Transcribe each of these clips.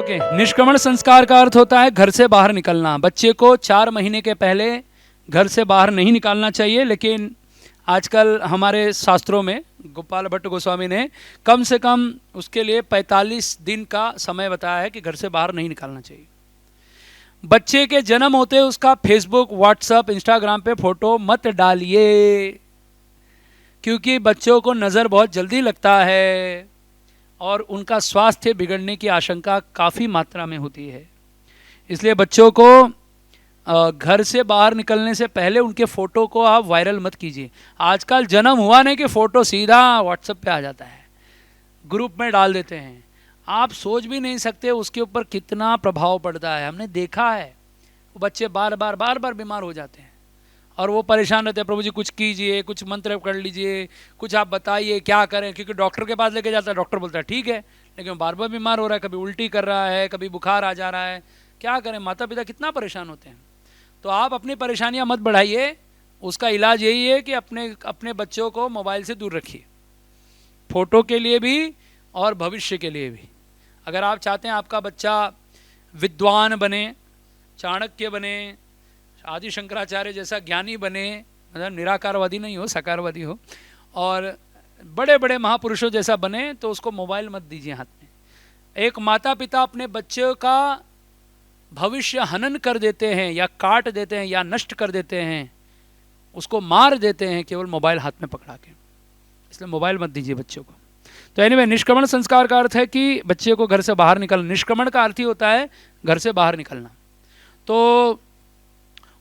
Okay, निष्क्रमण संस्कार का अर्थ होता है घर से बाहर निकलना। बच्चे को 4 महीने के पहले घर से बाहर नहीं निकालना चाहिए, लेकिन आजकल हमारे शास्त्रों में गोपाल भट्ट गोस्वामी ने कम से कम उसके लिए 45 दिन का समय बताया है कि घर से बाहर नहीं निकालना चाहिए। बच्चे के जन्म होते उसका फेसबुक, व्हाट्सएप, इंस्टाग्राम पे फोटो मत डालिए, क्योंकि बच्चों को नज़र बहुत जल्दी लगता है और उनका स्वास्थ्य बिगड़ने की आशंका काफ़ी मात्रा में होती है। इसलिए बच्चों को घर से बाहर निकलने से पहले उनके फ़ोटो को आप वायरल मत कीजिए। आजकल जन्म हुआ नहीं कि फ़ोटो सीधा व्हाट्सएप पे आ जाता है, ग्रुप में डाल देते हैं। आप सोच भी नहीं सकते उसके ऊपर कितना प्रभाव पड़ता है। हमने देखा है, वो बच्चे बार बार बीमार हो जाते हैं और वो परेशान रहते हैं, प्रभु जी कुछ कीजिए, कुछ मंत्र कर लीजिए, कुछ आप बताइए क्या करें। क्योंकि डॉक्टर के पास लेके जाता है, डॉक्टर बोलता है ठीक है, लेकिन बार बार बीमार हो रहा है, कभी उल्टी कर रहा है, कभी बुखार आ जा रहा है, क्या करें। माता पिता कितना परेशान होते हैं। तो आप अपनी परेशानियां मत बढ़ाइए, उसका इलाज यही है कि अपने बच्चों को मोबाइल से दूर रखिए, फ़ोटो के लिए भी और भविष्य के लिए भी। अगर आप चाहते हैं आपका बच्चा विद्वान बने, चाणक्य बने, आदि शंकराचार्य जैसा ज्ञानी बने, मतलब निराकारवादी नहीं हो, साकारवादी हो, और बड़े बड़े महापुरुषों जैसा बने, तो उसको मोबाइल मत दीजिए हाथ में। एक माता पिता अपने बच्चों का भविष्य हनन कर देते हैं या काट देते हैं या नष्ट कर देते हैं, उसको मार देते हैं केवल मोबाइल हाथ में पकड़ा के। इसलिए मोबाइल मत दीजिए बच्चों को। तो एनीवे, निष्क्रमण संस्कार का अर्थ है कि बच्चे को घर से बाहर निकलना। निष्क्रमण का अर्थ ही होता है घर से बाहर निकलना। तो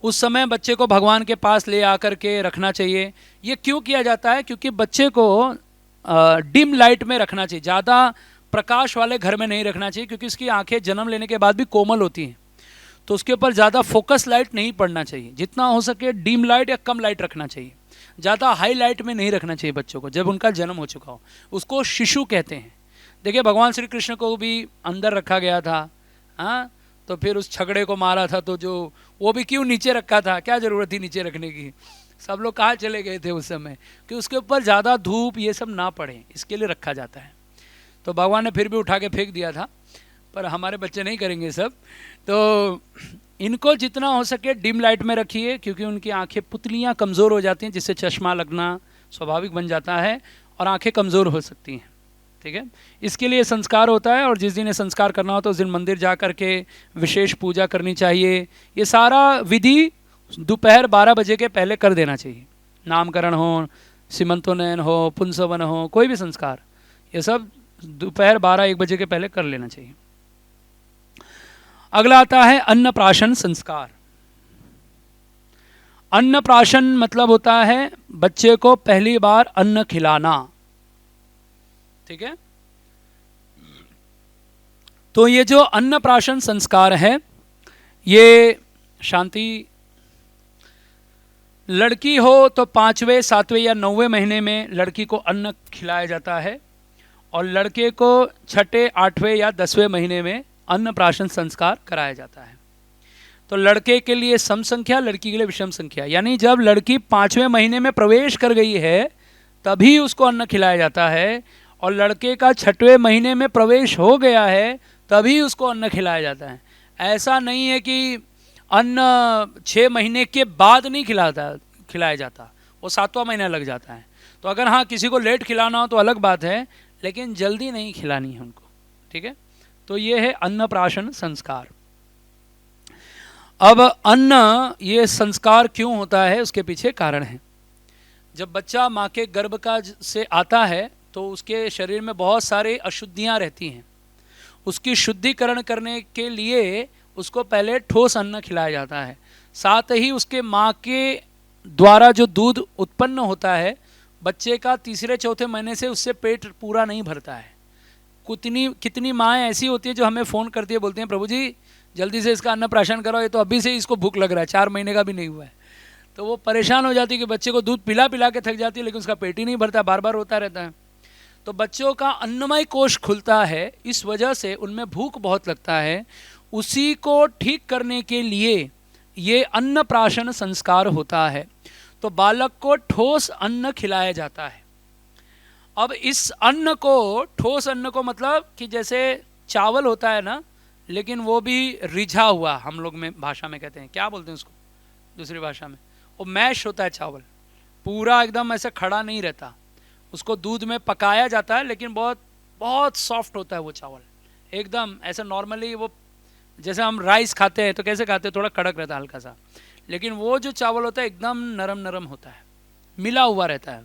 उस समय बच्चे को भगवान के पास ले आकर के रखना चाहिए। ये क्यों किया जाता है? क्योंकि बच्चे को डिम लाइट में रखना चाहिए, ज़्यादा प्रकाश वाले घर में नहीं रखना चाहिए, क्योंकि उसकी आंखें जन्म लेने के बाद भी कोमल होती हैं, तो उसके ऊपर ज़्यादा फोकस लाइट नहीं पड़ना चाहिए। जितना हो सके डिम लाइट या कम लाइट रखना चाहिए, ज़्यादा हाई लाइट में नहीं रखना चाहिए बच्चों को जब उनका जन्म हो चुका हो। उसको शिशु कहते हैं। देखिए, भगवान श्री कृष्ण को भी अंदर रखा गया था, हाँ, तो फिर उस छगड़े को मारा था, तो जो वो भी क्यों नीचे रखा था, क्या ज़रूरत थी नीचे रखने की। सब लोग कहाँ चले गए थे उस समय, कि उसके ऊपर ज़्यादा धूप ये सब ना पड़े, इसके लिए रखा जाता है। तो भगवान ने फिर भी उठा के फेंक दिया था, पर हमारे बच्चे नहीं करेंगे सब। तो इनको जितना हो सके डिम लाइट में रखिए, क्योंकि उनकी आंखें पुतलियाँ कमज़ोर हो जाती हैं, जिससे चश्मा लगना स्वाभाविक बन जाता है और आंखें कमज़ोर हो सकती हैं। ठीक है, इसके लिए संस्कार होता है, और जिस दिन ये संस्कार करना हो तो उस दिन मंदिर जा कर के विशेष पूजा करनी चाहिए। ये सारा विधि दोपहर 12 बजे के पहले कर देना चाहिए। नामकरण हो, सीमंतोन्नयन हो, पुंसवन हो, कोई भी संस्कार, ये सब दोपहर 12-1 बजे के पहले कर लेना चाहिए। अगला आता है अन्नप्राशन संस्कार। अन्नप्राशन मतलब होता है बच्चे को पहली बार अन्न खिलाना। ठीक है, तो ये जो अन्नप्राशन संस्कार है, ये शांति लड़की हो तो 5वें, 7वें या 9वें महीने में लड़की को अन्न खिलाया जाता है, और लड़के को 6ठे, 8वें या 10वें महीने में अन्नप्राशन संस्कार कराया जाता है। तो लड़के के लिए सम संख्या, लड़की के लिए विषम संख्या, यानी जब लड़की 5वें महीने में प्रवेश कर गई है तभी उसको अन्न खिलाया जाता है, और लड़के का 6वें महीने में प्रवेश हो गया है तभी उसको अन्न खिलाया जाता है। ऐसा नहीं है कि अन्न 6 महीने के बाद नहीं खिलाया जाता, वो 7वां महीना लग जाता है। तो अगर हाँ किसी को लेट खिलाना हो तो अलग बात है, लेकिन जल्दी नहीं खिलानी है उनको। ठीक है, तो ये है अन्नप्राशन संस्कार। अब अन्न, ये संस्कार क्यों होता है, उसके पीछे कारण है। जब बच्चा माँ के गर्भ का से आता है तो उसके शरीर में बहुत सारी अशुद्धियाँ रहती हैं। उसकी शुद्धिकरण करने के लिए उसको पहले ठोस अन्न खिलाया जाता है। साथ ही उसके माँ के द्वारा जो दूध उत्पन्न होता है, बच्चे का 3-4 महीने से उससे पेट पूरा नहीं भरता है। कितनी माएँ ऐसी होती है जो हमें फ़ोन करती है, बोलती हैं प्रभु जी जल्दी से इसका अन्नप्राशन कराओ, ये तो अभी से इसको भूख लग रहा है, 4 महीने का भी नहीं हुआ है। तो वो परेशान हो जाती है कि बच्चे को दूध पिला पिला के थक जाती है, लेकिन उसका पेट ही नहीं भरता, बार बार होता रहता है। तो बच्चों का अन्नमय कोश खुलता है, इस वजह से उनमें भूख बहुत लगता है। उसी को ठीक करने के लिए ये अन्नप्राशन संस्कार होता है। तो बालक को ठोस अन्न खिलाया जाता है। अब इस अन्न को, ठोस अन्न को मतलब कि जैसे चावल होता है ना, लेकिन वो भी रिझा हुआ, हम लोग में भाषा में कहते हैं, क्या बोलते हैं उसको दूसरी भाषा में, वो मैश होता है चावल, पूरा एकदम ऐसे खड़ा नहीं रहता, उसको दूध में पकाया जाता है, लेकिन बहुत बहुत सॉफ्ट होता है वो चावल, एकदम ऐसे नॉर्मली वो जैसे हम राइस खाते हैं तो कैसे खाते हैं, थोड़ा कड़क रहता है हल्का सा, लेकिन वो जो चावल होता है एकदम नरम नरम होता है, मिला हुआ रहता है।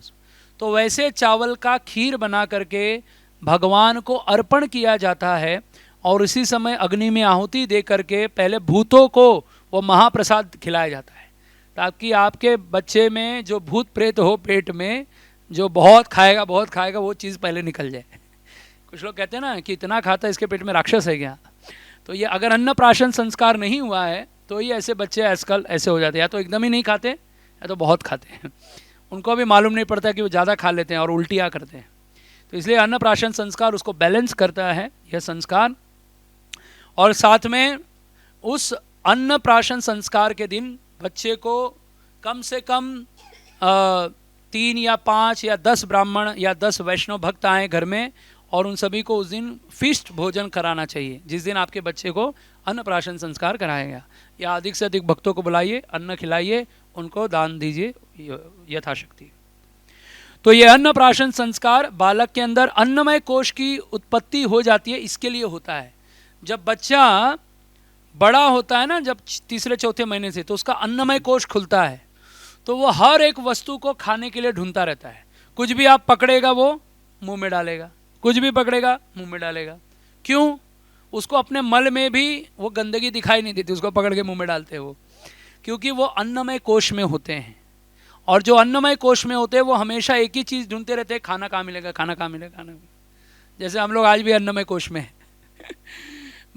तो वैसे चावल का खीर बना करके भगवान को अर्पण किया जाता है, और इसी समय अग्नि में आहुति दे करके पहले भूतों को वो महाप्रसाद खिलाया जाता है, ताकि आपके बच्चे में जो भूत प्रेत हो पेट में, जो बहुत खाएगा वो चीज़ पहले निकल जाए। कुछ लोग कहते हैं ना कि इतना खाता है इसके पेट में राक्षस है क्या। तो ये अगर अन्नप्राशन संस्कार नहीं हुआ है तो ये ऐसे बच्चे आजकल ऐसे हो जाते हैं, या तो एकदम ही नहीं खाते या तो बहुत खाते हैं, उनको भी मालूम नहीं पड़ता कि वो ज़्यादा खा लेते हैं और उल्टियाँ करते हैं। तो इसलिए अन्नप्राशन संस्कार उसको बैलेंस करता है यह संस्कार। और साथ में उस अन्नप्राशन संस्कार के दिन बच्चे को कम से कम 3 या 5 या 10 ब्राह्मण या 10 वैष्णव भक्त आए घर में, और उन सभी को उस दिन फीस्ट भोजन कराना चाहिए, जिस दिन आपके बच्चे को अन्नप्राशन संस्कार कराएगा। या अधिक से अधिक भक्तों को बुलाइए, अन्न खिलाइए, उनको दान दीजिए यथाशक्ति। तो ये अन्नप्राशन संस्कार बालक के अंदर अन्नमय कोश की उत्पत्ति हो जाती है, इसके लिए होता है। जब बच्चा बड़ा होता है ना, जब तीसरे चौथे महीने से, तो उसका अन्नमय कोश खुलता है, तो वो हर एक वस्तु को खाने के लिए ढूंढता रहता है। कुछ भी आप पकड़ेगा वो मुंह में डालेगा, कुछ भी पकड़ेगा मुंह में डालेगा। क्यों? उसको अपने मल में भी वो गंदगी दिखाई नहीं देती, उसको पकड़ के मुंह में डालते हैं वो, क्योंकि वो अन्नमय कोश में होते हैं। और जो अन्नमय कोश में होते हैं वो हमेशा एक ही चीज़ ढूंढते रहते हैं, खाना कहाँ मिलेगा, खाना कहाँ मिलेगा, खाना। जैसे हम लोग आज भी अन्नमय कोश में हैं।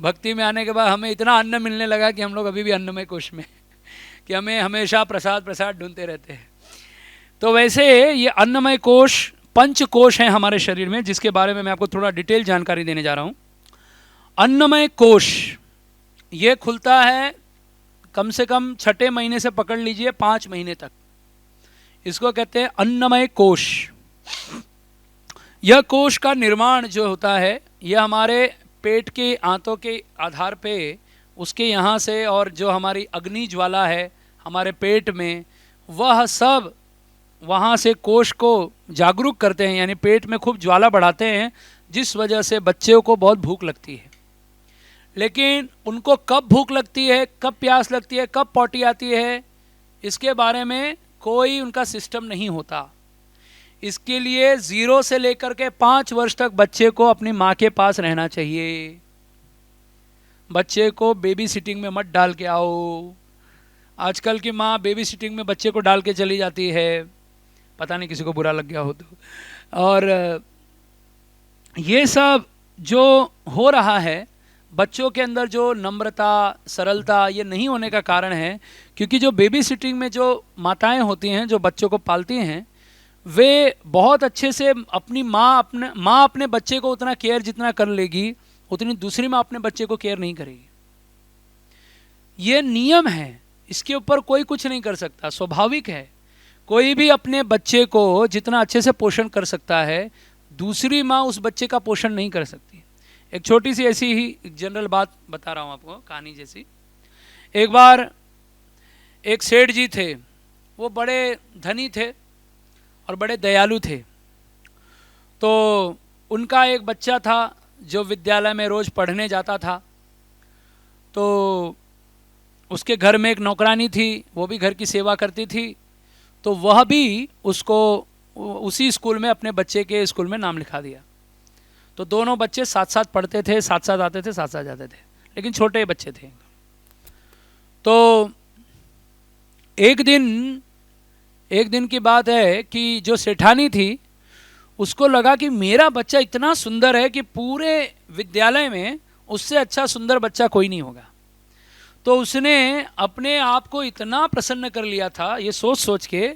भक्ति में आने के बाद हमें इतना अन्न मिलने लगा कि हम लोग अभी भी अन्नमय कोश में, कि हमें हमेशा प्रसाद प्रसाद ढूंढते रहते हैं। तो वैसे ये अन्नमय कोश 5 कोश हैं हमारे शरीर में, जिसके बारे में मैं आपको थोड़ा डिटेल जानकारी देने जा रहा हूँ। अन्नमय कोश ये खुलता है कम से कम 6ठे महीने से पकड़ लीजिए 5 महीने तक, इसको कहते हैं अन्नमय कोश। यह कोश का निर्माण जो होता है, यह हमारे पेट के आंतों के आधार पे, उसके यहाँ से, और जो हमारी अग्नि ज्वाला है हमारे पेट में, वह सब वहाँ से कोश को जागरूक करते हैं, यानी पेट में खूब ज्वाला बढ़ाते हैं, जिस वजह से बच्चों को बहुत भूख लगती है। लेकिन उनको कब भूख लगती है, कब प्यास लगती है, कब पॉटी आती है, इसके बारे में कोई उनका सिस्टम नहीं होता। इसके लिए 0 से लेकर के 5 वर्ष तक बच्चे को अपनी माँ के पास रहना चाहिए। बच्चे को बेबी सिटिंग में मत डाल के आओ। आजकल की माँ बेबी सिटिंग में बच्चे को डाल के चली जाती है, पता नहीं किसी को बुरा लग गया हो तो। और ये सब जो हो रहा है, बच्चों के अंदर जो नम्रता, सरलता, ये नहीं होने का कारण है क्योंकि जो बेबी सिटिंग में जो माताएं होती हैं, जो बच्चों को पालती हैं, वे बहुत अच्छे से अपनी माँ अपने बच्चे को उतना केयर जितना कर लेगी, उतनी दूसरी माँ अपने बच्चे को केयर नहीं करेगी। ये नियम है, इसके ऊपर कोई कुछ नहीं कर सकता, स्वाभाविक है। कोई भी अपने बच्चे को जितना अच्छे से पोषण कर सकता है, दूसरी माँ उस बच्चे का पोषण नहीं कर सकती। एक छोटी सी ऐसी ही जनरल बात बता रहा हूँ आपको, कहानी जैसी। एक बार एक सेठ जी थे, वो बड़े धनी थे और बड़े दयालु थे। तो उनका एक बच्चा था जो विद्यालय में रोज़ पढ़ने जाता था। तो उसके घर में एक नौकरानी थी, वो भी घर की सेवा करती थी। तो वह भी उसको उसी स्कूल में, अपने बच्चे के स्कूल में नाम लिखा दिया। तो दोनों बच्चे साथ साथ पढ़ते थे, साथ साथ आते थे, साथ साथ जाते थे, लेकिन छोटे बच्चे थे। तो एक दिन की बात है कि जो सेठानी थी, उसको लगा कि मेरा बच्चा इतना सुंदर है कि पूरे विद्यालय में उससे अच्छा सुंदर बच्चा कोई नहीं होगा। तो उसने अपने आप को इतना प्रसन्न कर लिया था ये सोच सोच के,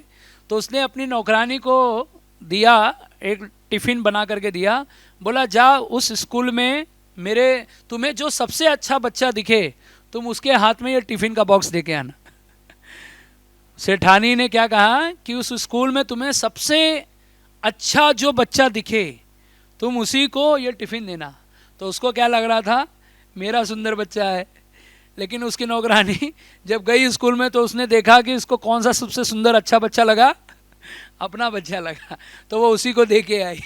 तो उसने अपनी नौकरानी को दिया, एक टिफ़िन बना करके दिया, बोला जा उस स्कूल में तुम्हें जो सबसे अच्छा बच्चा दिखे तुम उसके हाथ में ये टिफ़िन का बॉक्स दे के आना। सेठानी ने क्या कहा कि उस स्कूल में तुम्हें सबसे अच्छा जो बच्चा दिखे तुम उसी को ये टिफ़िन देना। तो उसको क्या लग रहा था मेरा सुंदर बच्चा है। लेकिन उसकी नौकरानी जब गई स्कूल में तो उसने देखा कि इसको कौन सा सबसे सुंदर अच्छा बच्चा लगा, अपना बच्चा लगा, तो वो उसी को दे के आई।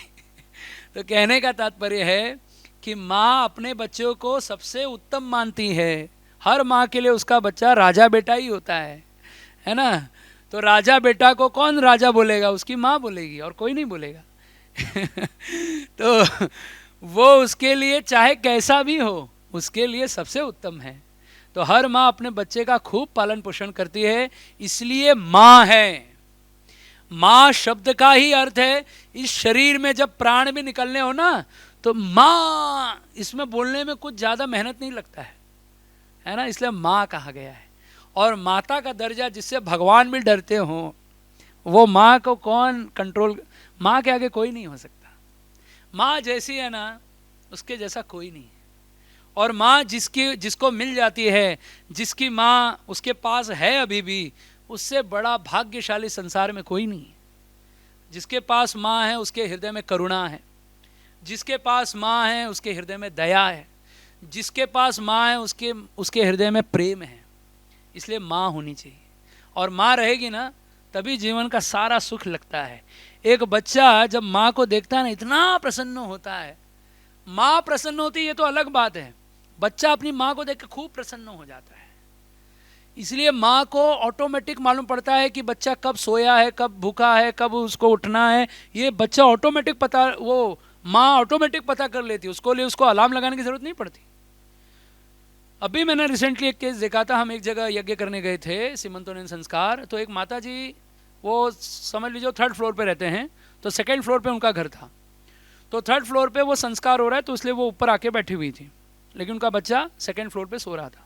तो कहने का तात्पर्य है कि माँ अपने बच्चों को सबसे उत्तम मानती है। हर माँ के लिए उसका बच्चा राजा बेटा ही होता है ना। तो राजा बेटा को कौन राजा बोलेगा? उसकी माँ बोलेगी, और कोई नहीं बोलेगा। तो वो उसके लिए चाहे कैसा भी हो, उसके लिए सबसे उत्तम है। तो हर माँ अपने बच्चे का खूब पालन पोषण करती है, इसलिए माँ है। माँ शब्द का ही अर्थ है, इस शरीर में जब प्राण भी निकलने हो ना, तो माँ, इसमें बोलने में कुछ ज़्यादा मेहनत नहीं लगता है ना, इसलिए माँ कहा गया है। और माता का दर्जा जिससे भगवान भी डरते हो, वो माँ को कौन कंट्रोल, माँ के आगे कोई नहीं हो सकता। माँ जैसी है ना, उसके जैसा कोई नहीं है। और माँ जिसको मिल जाती है, जिसकी माँ उसके पास है अभी भी, उससे बड़ा भाग्यशाली संसार में कोई नहीं है। जिसके पास माँ है उसके हृदय में करुणा है, जिसके पास माँ है उसके हृदय में दया है, जिसके पास माँ है उसके हृदय में प्रेम है। इसलिए माँ होनी चाहिए, और माँ रहेगी ना तभी जीवन का सारा सुख लगता है। एक बच्चा जब माँ को देखता है ना, इतना प्रसन्न होता है। माँ प्रसन्न होती है ये तो अलग बात है, बच्चा अपनी माँ को देख के खूब प्रसन्न हो जाता है। इसलिए माँ को ऑटोमेटिक मालूम पड़ता है कि बच्चा कब सोया है, कब भूखा है, कब उसको उठना है। ये बच्चा ऑटोमेटिक पता, वो माँ ऑटोमेटिक पता कर लेती है, उसको लिए उसको अलार्म लगाने की जरूरत नहीं पड़ती। अभी मैंने रिसेंटली एक केस देखा था। हम एक जगह यज्ञ करने गए थे, सीमंतोन्नयन संस्कार। तो एक माता जी, वो समझ लीजिए 3rd फ्लोर पे रहते हैं, तो 2nd फ्लोर पे उनका घर था। तो 3rd फ्लोर पे वो संस्कार हो रहा है, तो इसलिए वो ऊपर आके बैठी हुई थी, लेकिन उनका बच्चा 2nd फ्लोर पे सो रहा था।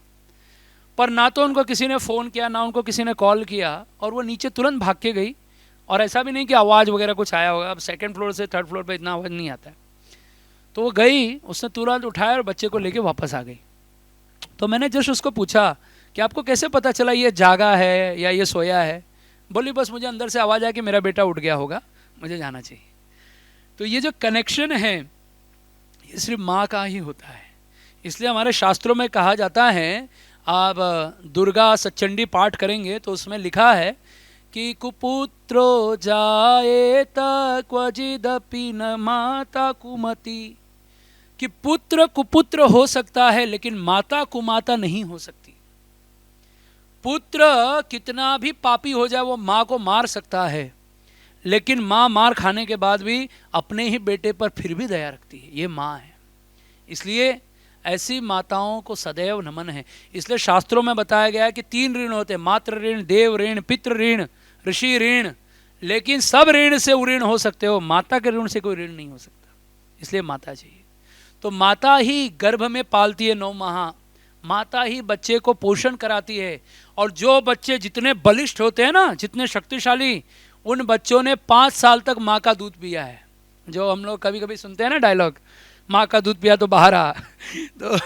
पर ना तो उनको किसी ने फ़ोन किया, ना उनको किसी ने कॉल किया, और वो नीचे तुरंत भाग के गई। और ऐसा भी नहीं कि आवाज़ वगैरह कुछ आया होगा, अब 2nd फ्लोर से 3rd फ्लोर पे इतना आवाज़ नहीं आता है। तो वो गई, उसने तुरंत उठाया और बच्चे को लेके वापस आ गई। तो मैंने जस्ट उसको पूछा कि आपको कैसे पता चला ये जागा है या ये सोया है? बोली बस मुझे अंदर से आवाज़ आया कि मेरा बेटा उठ गया होगा, मुझे जाना चाहिए। तो ये जो कनेक्शन है ये सिर्फ माँ का ही होता है। इसलिए हमारे शास्त्रों में कहा जाता है, आप दुर्गा सच्चंडी पाठ करेंगे तो उसमें लिखा है कि कुपुत्रो जायेत क्वचिदपि न माता कुमति, कि पुत्र कुपुत्र हो सकता है लेकिन माता कुमाता नहीं हो सकती। पुत्र कितना भी पापी हो जाए वो माँ को मार सकता है, लेकिन माँ मार खाने के बाद भी अपने ही बेटे पर फिर भी दया रखती है। ये माँ है। इसलिए ऐसी माताओं को सदैव नमन है। इसलिए शास्त्रों में बताया गया है कि 3 ऋण होते हैं, मातृ ऋण, देव ऋण, पितृ ऋण, ऋषि ऋण। लेकिन सब ऋण से उऋण हो सकते हो, माता के ऋण से कोई ऋण नहीं हो सकता। इसलिए माता चाहिए। तो माता ही गर्भ में पालती है 9 माह, माता ही बच्चे को पोषण कराती है। और जो बच्चे जितने बलिष्ठ होते हैं ना, जितने शक्तिशाली, उन बच्चों ने 5 साल तक माँ का दूध पिया है। जो हम लोग कभी कभी सुनते हैं ना डायलॉग, माँ का दूध पिया तो बाहर आ। तो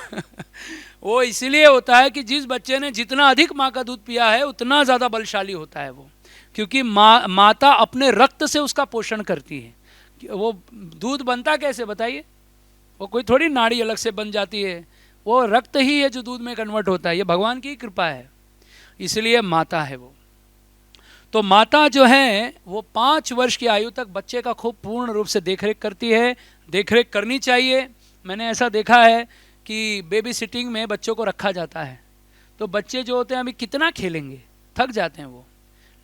वो इसीलिए होता है कि जिस बच्चे ने जितना अधिक माँ का दूध पिया है उतना ज़्यादा बलशाली होता है वो, क्योंकि माता अपने रक्त से उसका पोषण करती है। वो दूध बनता कैसे बताइए? वो कोई थोड़ी नाड़ी अलग से बन जाती है, वो रक्त ही है जो दूध में कन्वर्ट होता है। ये भगवान की कृपा है, इसलिए माता है वो। तो माता जो है वो 5 वर्ष की आयु तक बच्चे का खूब पूर्ण रूप से देखरेख करती है। देखरेख करनी चाहिए। मैंने ऐसा देखा है कि बेबी सिटिंग में बच्चों को रखा जाता है, तो बच्चे जो होते हैं अभी कितना खेलेंगे, थक जाते हैं वो,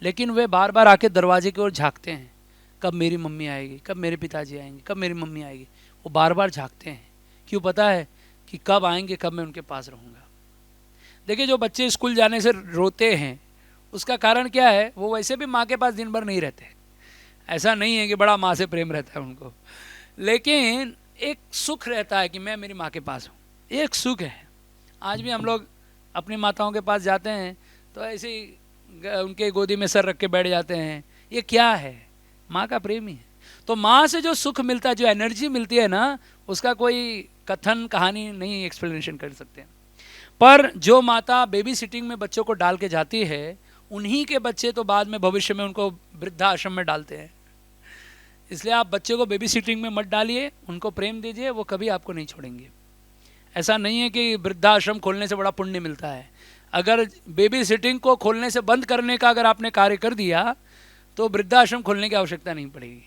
लेकिन वे बार बार आके दरवाजे की ओर झाँकते हैं, कब मेरी मम्मी आएगी, कब मेरे पिताजी आएंगे, कब मेरी मम्मी आएगी। वो बार बार झाँकते हैं। क्यों? पता है कि कब आएंगे, कब मैं उनके पास रहूँगा। देखिए, जो बच्चे स्कूल जाने से रोते हैं उसका कारण क्या है? वो वैसे भी माँ के पास दिन भर नहीं रहते। ऐसा नहीं है कि बड़ा माँ से प्रेम रहता है उनको, लेकिन एक सुख रहता है कि मैं मेरी माँ के पास हूँ, एक सुख है। आज भी हम लोग अपनी माताओं के पास जाते हैं तो ऐसे ही उनके गोदी में सर रख के बैठ जाते हैं। ये क्या है? माँ का प्रेम ही है। तो माँ से जो सुख मिलता है, जो एनर्जी मिलती है ना, उसका कोई कथन कहानी नहीं एक्सप्लेनेशन कर सकते। पर जो माता बेबी सिटिंग में बच्चों को डाल के जाती है, उन्हीं के बच्चे तो बाद में भविष्य में उनको वृद्धाश्रम में डालते हैं। इसलिए आप बच्चे को बेबी सिटिंग में मत डालिए, उनको प्रेम दीजिए, वो कभी आपको नहीं छोड़ेंगे। ऐसा नहीं है कि वृद्धाश्रम खोलने से बड़ा पुण्य मिलता है। अगर बेबी सिटिंग को खोलने से बंद करने का अगर आपने कार्य कर दिया तो वृद्धाश्रम खोलने की आवश्यकता नहीं पड़ेगी।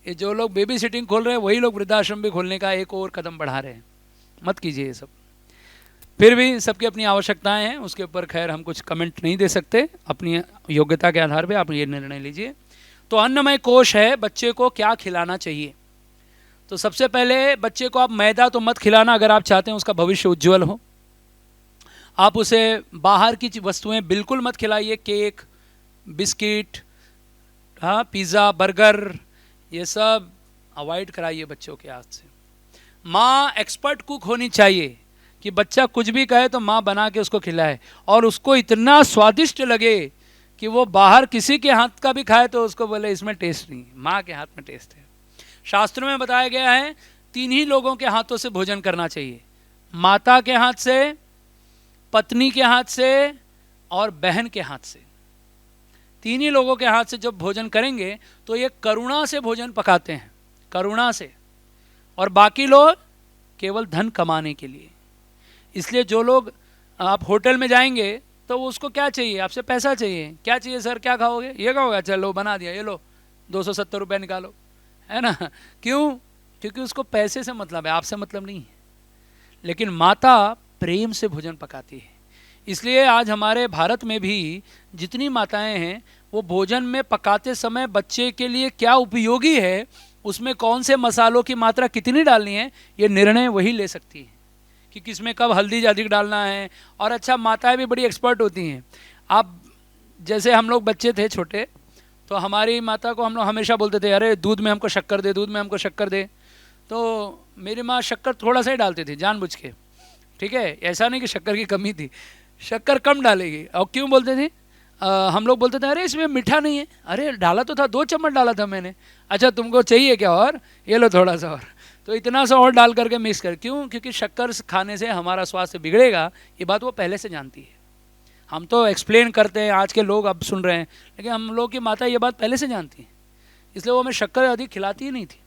ये जो लोग बेबी सिटिंग खोल रहे हैं वही लोग वृद्धाश्रम भी खोलने का एक और कदम बढ़ा रहे हैं। मत कीजिए ये सब। फिर भी सबकी अपनी आवश्यकताएं हैं, उसके ऊपर खैर हम कुछ कमेंट नहीं दे सकते। अपनी योग्यता के आधार पे आप ये निर्णय लीजिए। तो अन्नमय कोश है, बच्चे को क्या खिलाना चाहिए? तो सबसे पहले बच्चे को आप मैदा तो मत खिलाना अगर आप चाहते हैं उसका भविष्य उज्जवल हो। आप उसे बाहर की वस्तुएं बिल्कुल मत खिलाइए, केक, बिस्किट, हाँ, पिज़्ज़ा, बर्गर, ये सब अवॉइड कराइए बच्चों के हाथ से। माँ एक्सपर्ट कुक होनी चाहिए कि बच्चा कुछ भी कहे तो माँ बना के उसको खिलाए और उसको इतना स्वादिष्ट लगे कि वो बाहर किसी के हाथ का भी खाए तो उसको बोले इसमें टेस्ट नहीं, माँ के हाथ में टेस्ट है। शास्त्रों में बताया गया है 3 ही लोगों के हाथों से भोजन करना चाहिए, माता के हाथ से, पत्नी के हाथ से और बहन के हाथ से। 3 ही लोगों के हाथ से जब भोजन करेंगे तो ये करुणा से भोजन पकाते हैं, करुणा से, और बाकी लोग केवल धन कमाने के लिए। इसलिए जो लोग आप होटल में जाएंगे तो उसको क्या चाहिए, आपसे पैसा चाहिए। क्या चाहिए सर, क्या खाओगे, ये खाओगे, चलो बना दिया, ये लो 270 रुपये निकालो, है ना। क्यों? क्योंकि उसको पैसे से मतलब है, आपसे मतलब नहीं है। लेकिन माता प्रेम से भोजन पकाती है। इसलिए आज हमारे भारत में भी जितनी माताएं हैं वो भोजन में पकाते समय बच्चे के लिए क्या उपयोगी है, उसमें कौन से मसालों की मात्रा कितनी डालनी है, ये निर्णय वही ले सकती है कि किसमें कब हल्दी अधिक डालना है। और अच्छा, माताएं भी बड़ी एक्सपर्ट होती हैं। आप जैसे हम लोग बच्चे थे छोटे तो हमारी माता को हम लोग हमेशा बोलते थे अरे दूध में हमको शक्कर दे, दूध में हमको शक्कर दे। तो मेरी माँ शक्कर थोड़ा सा ही डालती थी जानबूझ के, ठीक है, ऐसा नहीं कि शक्कर की कमी थी, शक्कर कम डालेगी। और क्यों बोलते थे, हम लोग बोलते थे अरे इसमें मीठा नहीं है, अरे डाला तो था, 2 चम्मच डाला था मैंने, अच्छा तुमको चाहिए क्या और, ये लो थोड़ा सा और, तो इतना सा और डाल करके मिक्स कर। क्यों? क्योंकि शक्कर खाने से हमारा स्वास्थ्य बिगड़ेगा, ये बात वो पहले से जानती है। हम तो एक्सप्लेन करते हैं, आज के लोग अब सुन रहे हैं, लेकिन हम लोग की माता ये बात पहले से जानती है, इसलिए वो हमें शक्कर अधिक खिलाती ही नहीं थी,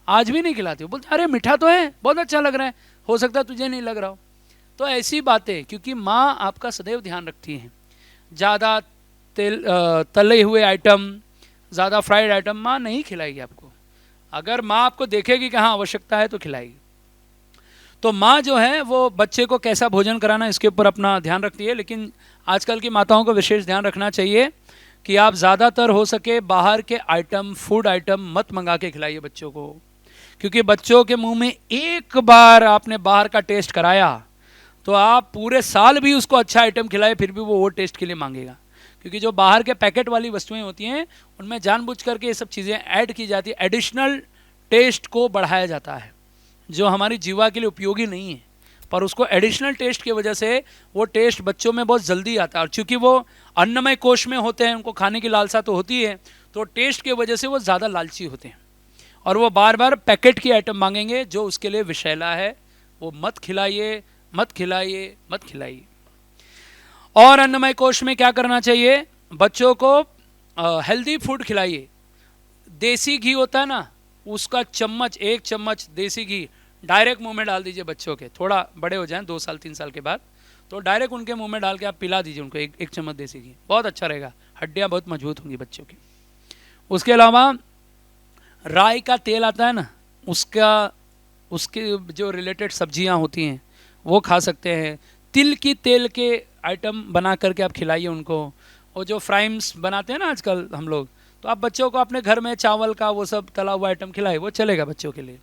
आज भी नहीं खिलाती। वो बोलते अरे मीठा तो है, बहुत अच्छा लग रहा है, हो सकता है तुझे नहीं लग रहा हो। तो ऐसी बातें, क्योंकि माँ आपका सदैव ध्यान रखती हैं। ज़्यादा तेल तले हुए आइटम, ज़्यादा फ्राइड आइटम माँ नहीं खिलाएगी आपको। अगर माँ आपको देखेगी कि हाँ आवश्यकता है तो खिलाएगी। तो माँ जो है वो बच्चे को कैसा भोजन कराना इसके ऊपर अपना ध्यान रखती है। लेकिन आजकल की माताओं को विशेष ध्यान रखना चाहिए कि आप ज़्यादातर हो सके बाहर के आइटम, फूड आइटम मत मंगा के खिलाइए बच्चों को। क्योंकि बच्चों के मुंह में एक बार आपने बाहर का टेस्ट कराया तो आप पूरे साल भी उसको अच्छा आइटम खिलाए फिर भी वो टेस्ट के लिए मांगेगा। क्योंकि जो बाहर के पैकेट वाली वस्तुएं होती हैं उनमें जानबूझ करके ये सब चीज़ें ऐड की जाती है, एडिशनल टेस्ट को बढ़ाया जाता है जो हमारी जीवा के लिए उपयोगी नहीं है, पर उसको एडिशनल टेस्ट की वजह से वो टेस्ट बच्चों में बहुत जल्दी आता है। और चूँकि वो अन्नमय कोश में होते हैं, उनको खाने की लालसा तो होती है, तो टेस्ट की वजह से वो ज़्यादा लालची होते हैं और वो बार बार पैकेट की आइटम मांगेंगे जो उसके लिए विषैला है। वो मत खिलाइए, मत खिलाइए, मत खिलाइए। और अन्नमय कोश में क्या करना चाहिए, बच्चों को हेल्दी फूड खिलाइए। देसी घी होता है ना, उसका चम्मच, 1 चम्मच देसी घी डायरेक्ट मुंह में डाल दीजिए बच्चों के। थोड़ा बड़े हो जाएं 2 साल 3 साल के बाद तो डायरेक्ट उनके मुंह में डाल के आप पिला दीजिए उनको 1 चम्मच देसी घी, बहुत अच्छा रहेगा, हड्डियां बहुत मजबूत होंगी बच्चों की। उसके अलावा राई का तेल आता है ना, उसके जो रिलेटेड सब्जियां होती हैं वो खा सकते हैं। तिल की तेल के आइटम बना करके आप खिलाइए उनको। और जो फ्राइम्स बनाते हैं ना आजकल हम लोग, तो आप बच्चों को अपने घर में चावल का वो सब तला हुआ आइटम खिलाए, वो चलेगा बच्चों के लिए।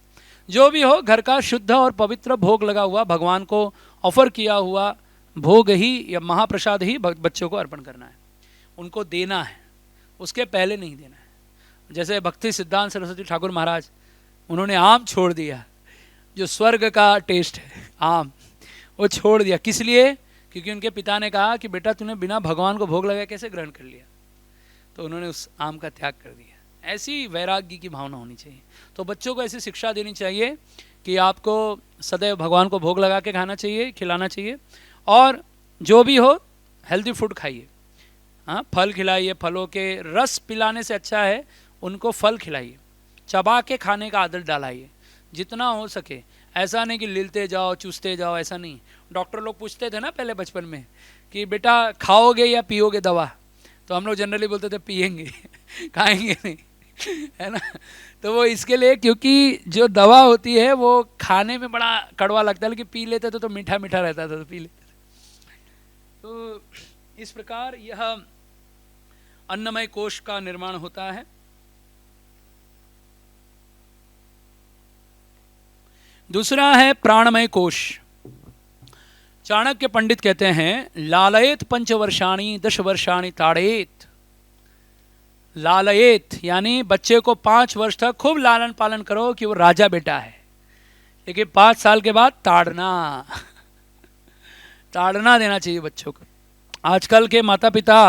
जो भी हो, घर का शुद्ध और पवित्र भोग लगा हुआ, भगवान को ऑफर किया हुआ भोग ही या महाप्रसाद ही बच्चों को अर्पण करना है, उनको देना है, उसके पहले नहीं देना है। जैसे भक्ति सिद्धांत सरस्वती ठाकुर महाराज, उन्होंने आम छोड़ दिया, जो स्वर्ग का टेस्ट है आम, वो छोड़ दिया। किस लिए? क्योंकि उनके पिता ने कहा कि बेटा तूने बिना भगवान को भोग लगाए कैसे ग्रहण कर लिया, तो उन्होंने उस आम का त्याग कर दिया। ऐसी वैराग्य की भावना होनी चाहिए। तो बच्चों को ऐसी शिक्षा देनी चाहिए कि आपको सदैव भगवान को भोग लगा के खाना चाहिए, खिलाना चाहिए। और जो भी हो हेल्दी फूड खाइए, हाँ, फल खिलाइए, फलों के रस पिलाने से अच्छा है उनको फल खिलाइए, चबा के खाने का आदत डालाइए। जितना हो सके। ऐसा नहीं कि लिलते जाओ चूसते जाओ, ऐसा नहीं। डॉक्टर लोग पूछते थे ना पहले बचपन में कि बेटा खाओगे या पियोगे दवा, तो हम लोग जनरली बोलते थे पिएंगे खाएंगे नहीं, है ना। तो वो इसके लिए, क्योंकि जो दवा होती है वो खाने में बड़ा कड़वा लगता है, लेकिन पी लेते थे तो मीठा मीठा रहता था, तो पी लेते थे। तो इस प्रकार यह अन्नमय कोश का निर्माण होता है। दूसरा है प्राणमय कोश। चाणक्य पंडित कहते हैं लालयेत पंचवर्षाणी 10 वर्षाणी ताड़येत। लालयेत यानी बच्चे को 5 वर्ष तक खूब लालन पालन करो कि वो राजा बेटा है, लेकिन 5 साल के बाद ताड़ना ताड़ना देना चाहिए बच्चों को। आजकल के माता पिता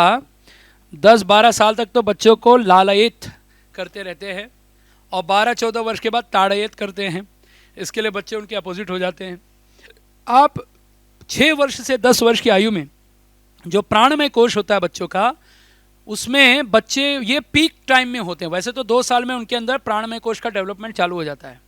10-12 साल तक तो बच्चों को लालयित करते रहते हैं और 12-14 वर्ष के बाद ताड़यित करते हैं। इसके लिए बच्चे उनके अपोजिट हो जाते हैं। आप 6 वर्ष से 10 वर्ष की आयु में जो प्राणमय कोश होता है बच्चों का, उसमें बच्चे ये पीक टाइम में होते हैं। वैसे तो 2 साल में उनके अंदर प्राणमय कोश का डेवलपमेंट चालू हो जाता है।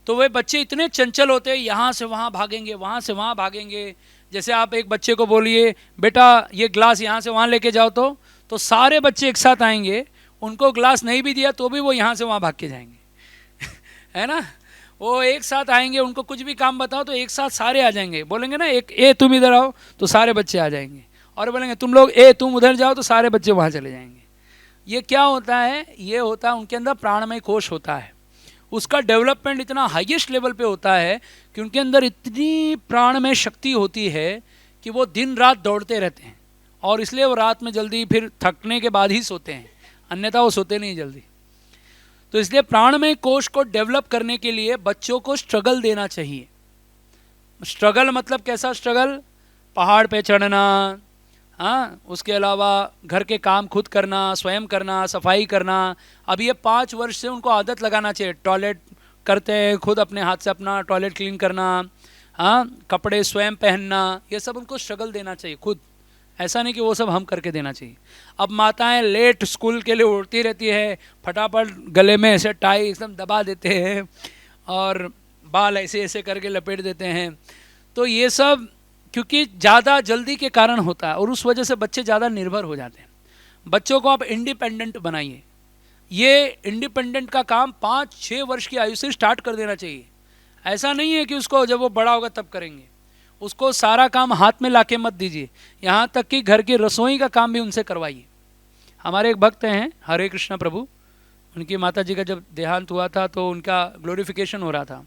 तो वे बच्चे इतने चंचल होते हैं, यहाँ से वहाँ भागेंगे, वहाँ से वहाँ भागेंगे। जैसे आप एक बच्चे को बोलिए बेटा ये ग्लास यहाँ से वहाँ लेके जाओ, तो सारे बच्चे एक साथ आएंगे। उनको ग्लास नहीं भी दिया तो भी वो यहाँ से वहाँ भाग के जाएंगे है ना। वो एक साथ आएंगे, उनको कुछ भी काम बताओ तो एक साथ सारे आ जाएंगे। बोलेंगे ना एक ए तुम इधर आओ तो सारे बच्चे आ जाएंगे, और बोलेंगे तुम लोग ए तुम उधर जाओ तो सारे बच्चे वहाँ चले जाएंगे। ये क्या होता है? ये होता है उनके अंदर प्राणमय कोश होता है। उसका डेवलपमेंट इतना हाईएस्ट लेवल पे होता है कि उनके अंदर इतनी प्राणमय शक्ति होती है कि वो दिन रात दौड़ते रहते हैं, और इसलिए वो रात में जल्दी फिर थकने के बाद ही सोते हैं, अन्यथा वो सोते नहीं जल्दी। तो इसलिए प्राणमय कोश को डेवलप करने के लिए बच्चों को स्ट्रगल देना चाहिए। स्ट्रगल मतलब कैसा स्ट्रगल? पहाड़ पे चढ़ना, हाँ, उसके अलावा घर के काम खुद करना, स्वयं करना, सफाई करना। अब ये 5 वर्ष से उनको आदत लगाना चाहिए। टॉयलेट करते हैं खुद अपने हाथ से अपना टॉयलेट क्लीन करना, हाँ, कपड़े स्वयं पहनना, ये सब उनको स्ट्रगल देना चाहिए खुद। ऐसा नहीं कि वो सब हम करके देना चाहिए। अब माताएं लेट स्कूल के लिए उड़ती रहती है, फटाफट गले में ऐसे टाई एकदम दबा देते हैं और बाल ऐसे ऐसे करके लपेट देते हैं। तो ये सब क्योंकि ज़्यादा जल्दी के कारण होता है, और उस वजह से बच्चे ज़्यादा निर्भर हो जाते हैं। बच्चों को आप इंडिपेंडेंट बनाइए। ये इंडिपेंडेंट का काम 5-6 वर्ष की आयु से स्टार्ट कर देना चाहिए। ऐसा नहीं है कि उसको जब वो बड़ा होगा तब करेंगे। उसको सारा काम हाथ में लाके मत दीजिए, यहाँ तक कि घर की रसोई का काम भी उनसे करवाइए। हमारे एक भक्त हैं हरे कृष्णा प्रभु, उनकी माता जी का जब देहांत हुआ था तो उनका ग्लोरिफिकेशन हो रहा था।